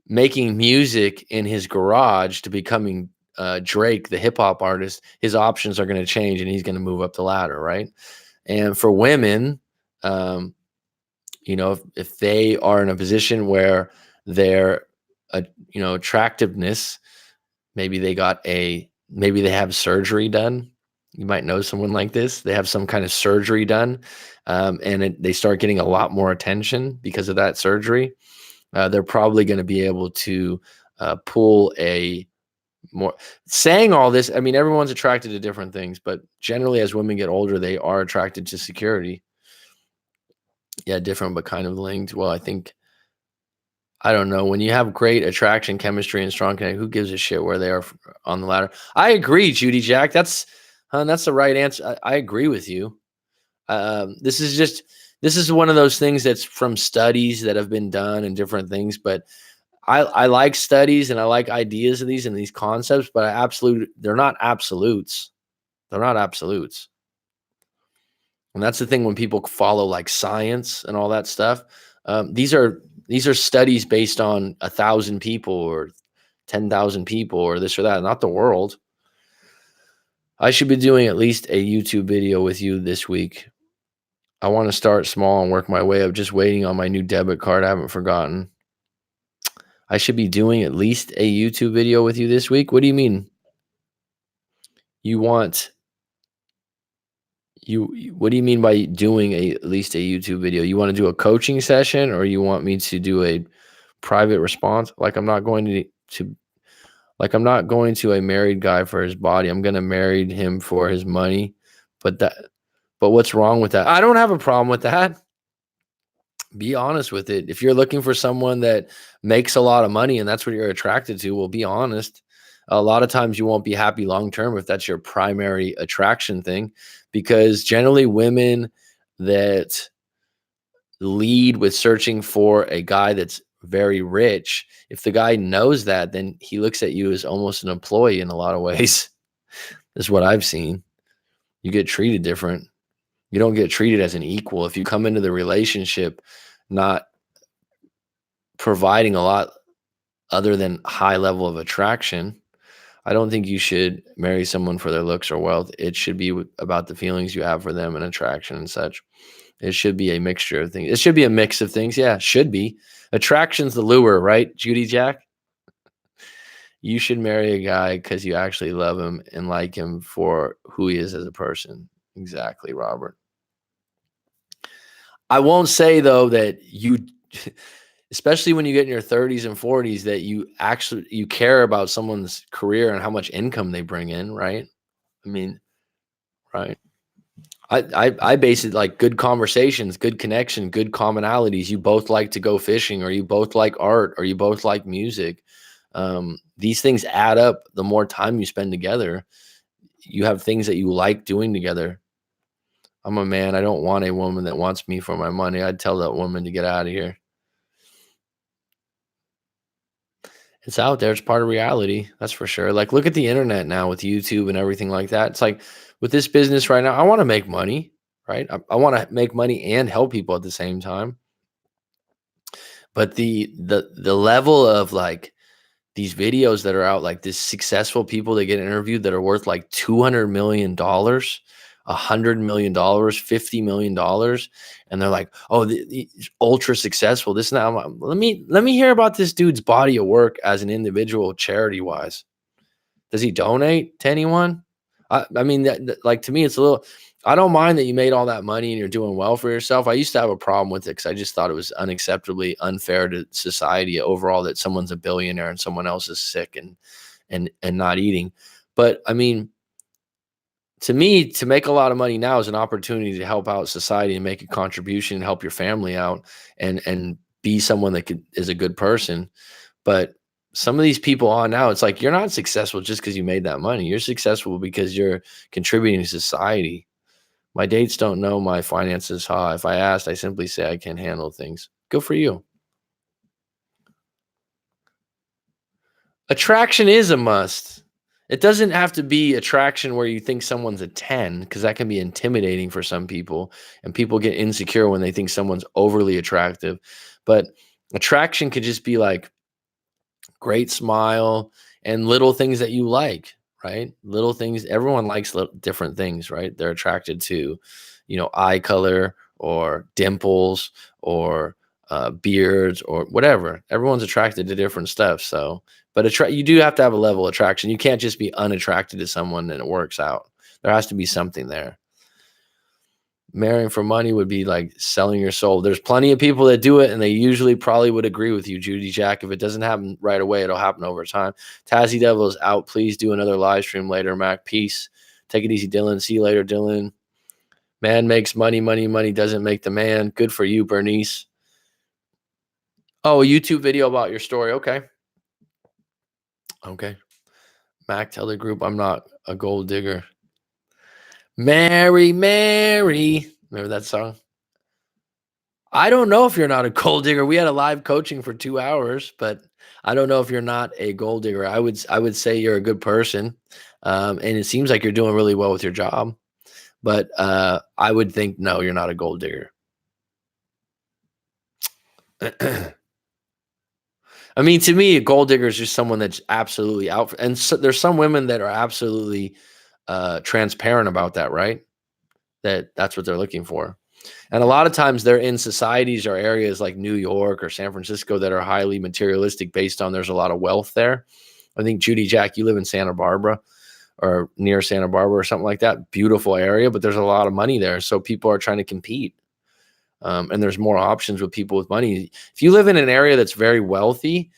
making music in his garage to becoming Drake, the hip hop artist, his options are going to change, and he's going to move up the ladder, right? And for women, if they are in a position where their, attractiveness, maybe they have surgery done. You might know someone like this. They have some kind of surgery done, and they start getting a lot more attention because of that surgery. They're probably going to be able to pull a more. Saying all this, I mean, everyone's attracted to different things, but generally, as women get older, they are attracted to security. Yeah, different, but kind of linked. Well, I don't know. When you have great attraction, chemistry, and strong connection, who gives a shit where they are on the ladder? I agree, Judy Jack. That's the right answer. I agree with you. This is one of those things that's from studies that have been done and different things. But I like studies and I like ideas of these and these concepts, but they're not absolutes. They're not absolutes. And that's the thing when people follow like science and all that stuff. These are studies based on 1,000 people or 10,000 people or this or that, not the world. I should be doing at least a YouTube video with you this week. I want to start small and work my way up. Just waiting on my new debit card. I haven't forgotten. I should be doing at least a YouTube video with you this week. What do you mean? What do you mean by doing at least a YouTube video? You want to do a coaching session, or you want me to do a private response? Like I'm not going to a married guy for his body. I'm going to marry him for his money. But what's wrong with that? I don't have a problem with that. Be honest with it. If you're looking for someone that makes a lot of money and that's what you're attracted to, well, be honest. A lot of times you won't be happy long term if that's your primary attraction thing, because generally women that lead with searching for a guy that's very rich, if the guy knows that, then he looks at you as almost an employee in a lot of ways. This is what I've seen. You get treated different. You don't get treated as an equal. If you come into the relationship not providing a lot other than high level of attraction, I don't think you should marry someone for their looks or wealth. It should be about the feelings you have for them and attraction and such. It should be a mixture of things. It should be a mix of things. Yeah, should be. Attraction's the lure, right, Judy Jack? You should marry a guy because you actually love him and like him for who he is as a person. Exactly, Robert. I won't say, though, that you, especially when you get in your 30s and 40s, that you care about someone's career and how much income they bring in, right? I mean, right. I base it like good conversations, good connection, good commonalities. You both like to go fishing, or you both like art, or you both like music. These things add up. The more time you spend together, you have things that you like doing together. I'm a man. I don't want a woman that wants me for my money. I'd tell that woman to get out of here. It's out there. It's part of reality. That's for sure. Like, look at the internet now with YouTube and everything like that. It's like with this business right now, I want to make money, right? I want to make money and help people at the same time. But the level of like these videos that are out, like this successful people that get interviewed that are worth like $200 million, $100 million, $50 million. And they're like, oh, the ultra successful, this and that. Let me hear about this dude's body of work as an individual, charity wise. Does he donate to anyone? I mean, like, to me, it's a little, I don't mind that you made all that money and you're doing well for yourself. I used to have a problem with it because I just thought it was unacceptably unfair to society overall that someone's a billionaire and someone else is sick and not eating. But I mean, to me, to make a lot of money now is an opportunity to help out society and make a contribution and help your family out and be someone that is a good person. But some of these people on now, it's like you're not successful just because you made that money. You're successful because you're contributing to society. My dates don't know my finances. If I asked, I simply say I can't handle things. Good for you. Attraction is a must. It doesn't have to be attraction where you think someone's a 10, because that can be intimidating for some people. And people get insecure when they think someone's overly attractive. But attraction could just be like great smile and little things that you like, right? Little things. Everyone likes different things, right? They're attracted to, eye color or dimples or beards or whatever. Everyone's attracted to different stuff. So, but you do have to have a level of attraction. You can't just be unattracted to someone and it works out. There has to be something there. Marrying for money would be like selling your soul. There's plenty of people that do it, and they usually probably would agree with you, Judy Jack. If it doesn't happen right away, it'll happen over time. Tazzy Devil is out. Please do another live stream later, Mac. Peace. Take it easy, Dylan. See you later, Dylan. Man makes money. Money doesn't make the man. Good for you, Bernice. Oh, a YouTube video about your story. Okay. Mac, tell the group I'm not a gold digger. Mary. Remember that song? I don't know if you're not a gold digger. We had a live coaching for 2 hours, but I don't know if you're not a gold digger. I would say you're a good person, and it seems like you're doing really well with your job. But I would think no, you're not a gold digger. I mean, to me, a gold digger is just someone that's absolutely out. And so, there's some women that are absolutely transparent about that, right? That's what they're looking for. And a lot of times they're in societies or areas like New York or San Francisco that are highly materialistic based on there's a lot of wealth there. I think, Judy Jack, you live in Santa Barbara or near Santa Barbara or something like that. Beautiful area, but there's a lot of money there. So people are trying to compete. And there's more options with people with money. If you live in an area that's very wealthy,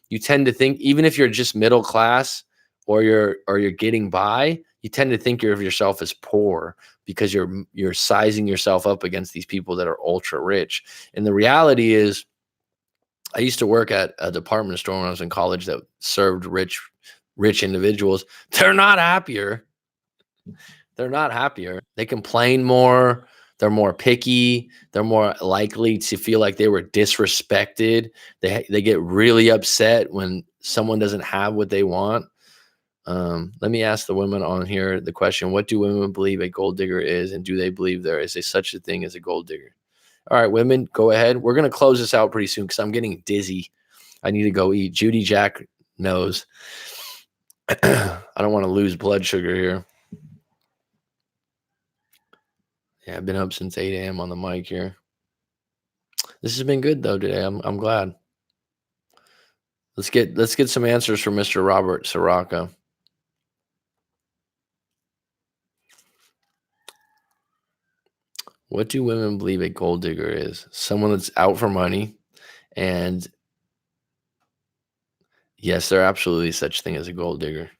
you tend to think, even if you're just middle class or you're getting by, you tend to think of yourself as poor because you're sizing yourself up against these people that are ultra rich. And the reality is, I used to work at a department store when I was in college that served rich individuals. They're not happier. They're not happier. They complain more. They're more picky. They're more likely to feel like they were disrespected. They get really upset when someone doesn't have what they want. Let me ask the women on here the question: what do women believe a gold digger is, and do they believe there is such a thing as a gold digger? All right, women, go ahead. We're gonna close this out pretty soon because I'm getting dizzy. I need to go eat. Judy Jack knows. I don't want to lose blood sugar here. Yeah, I've been up since 8 a.m. on the mic here. This has been good though today. I'm glad. Let's get some answers from Mr. Robert Soraka. What do women believe a gold digger is? Someone that's out for money. And yes, there absolutely is such thing as a gold digger.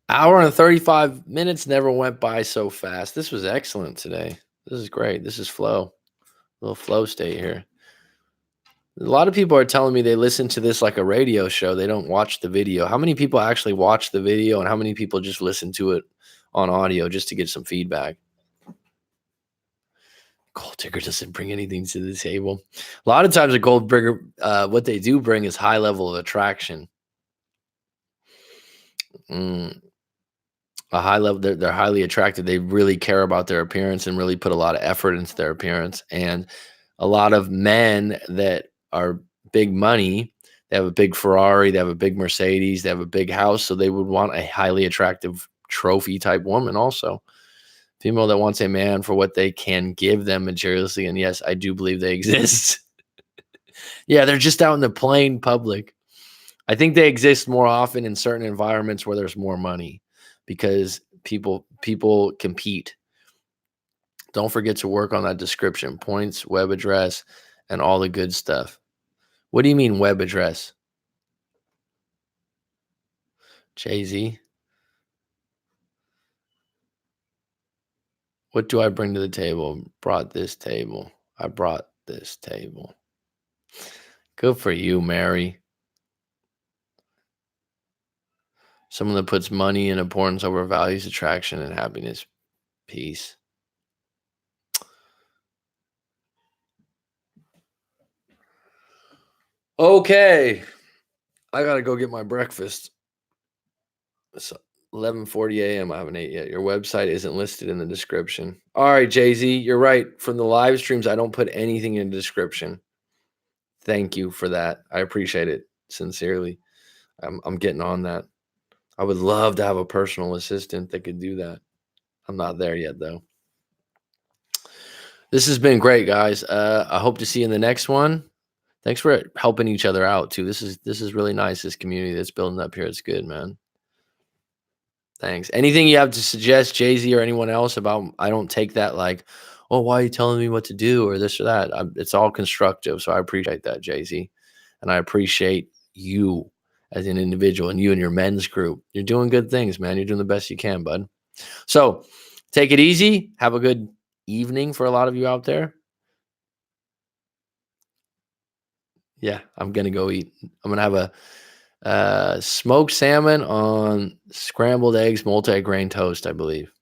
Hour and 35 minutes never went by so fast. This was excellent today. This is great. This is flow. A little flow state here. A lot of people are telling me they listen to this like a radio show. They don't watch the video. How many people actually watch the video, and how many people just listen to it on audio just to get some feedback? Gold digger doesn't bring anything to the table. A lot of times a gold digger, what they do bring is high level of attraction. A high level, they're highly attracted. They really care about their appearance and really put a lot of effort into their appearance. And a lot of men that are big money, they have a big Ferrari, they have a big Mercedes, they have a big house, so they would want a highly attractive trophy type woman also. Female that wants a man for what they can give them materialistically. And yes, I do believe they exist. Yeah, they're just out in the plain public. I think they exist more often in certain environments where there's more money because people compete. Don't forget to work on that description, points, web address, and all the good stuff. What do you mean web address? Jay-Z? What do I bring to the table? Brought this table. I brought this table. Good for you, Mary. Someone that puts money and importance over values, attraction, and happiness. Peace. Okay. I got to go get my breakfast. It's 11:40 a.m. I haven't ate yet. Your website isn't listed in the description. All right, Jay-Z, you're right. From the live streams, I don't put anything in the description. Thank you for that. I appreciate it sincerely. I'm getting on that. I would love to have a personal assistant that could do that. I'm not there yet, though. This has been great, guys. I hope to see you in the next one. Thanks for helping each other out, too. This is really nice, this community that's building up here. It's good, man. Thanks. Anything you have to suggest, Jay-Z or anyone else about, I don't take that like, oh, why are you telling me what to do or this or that? It's all constructive. So I appreciate that, Jay-Z. And I appreciate you as an individual and you and your men's group. You're doing good things, man. You're doing the best you can, bud. So take it easy. Have a good evening for a lot of you out there. Yeah, I'm going to go eat. I'm going to have a smoked salmon on scrambled eggs, multi-grain toast, I believe.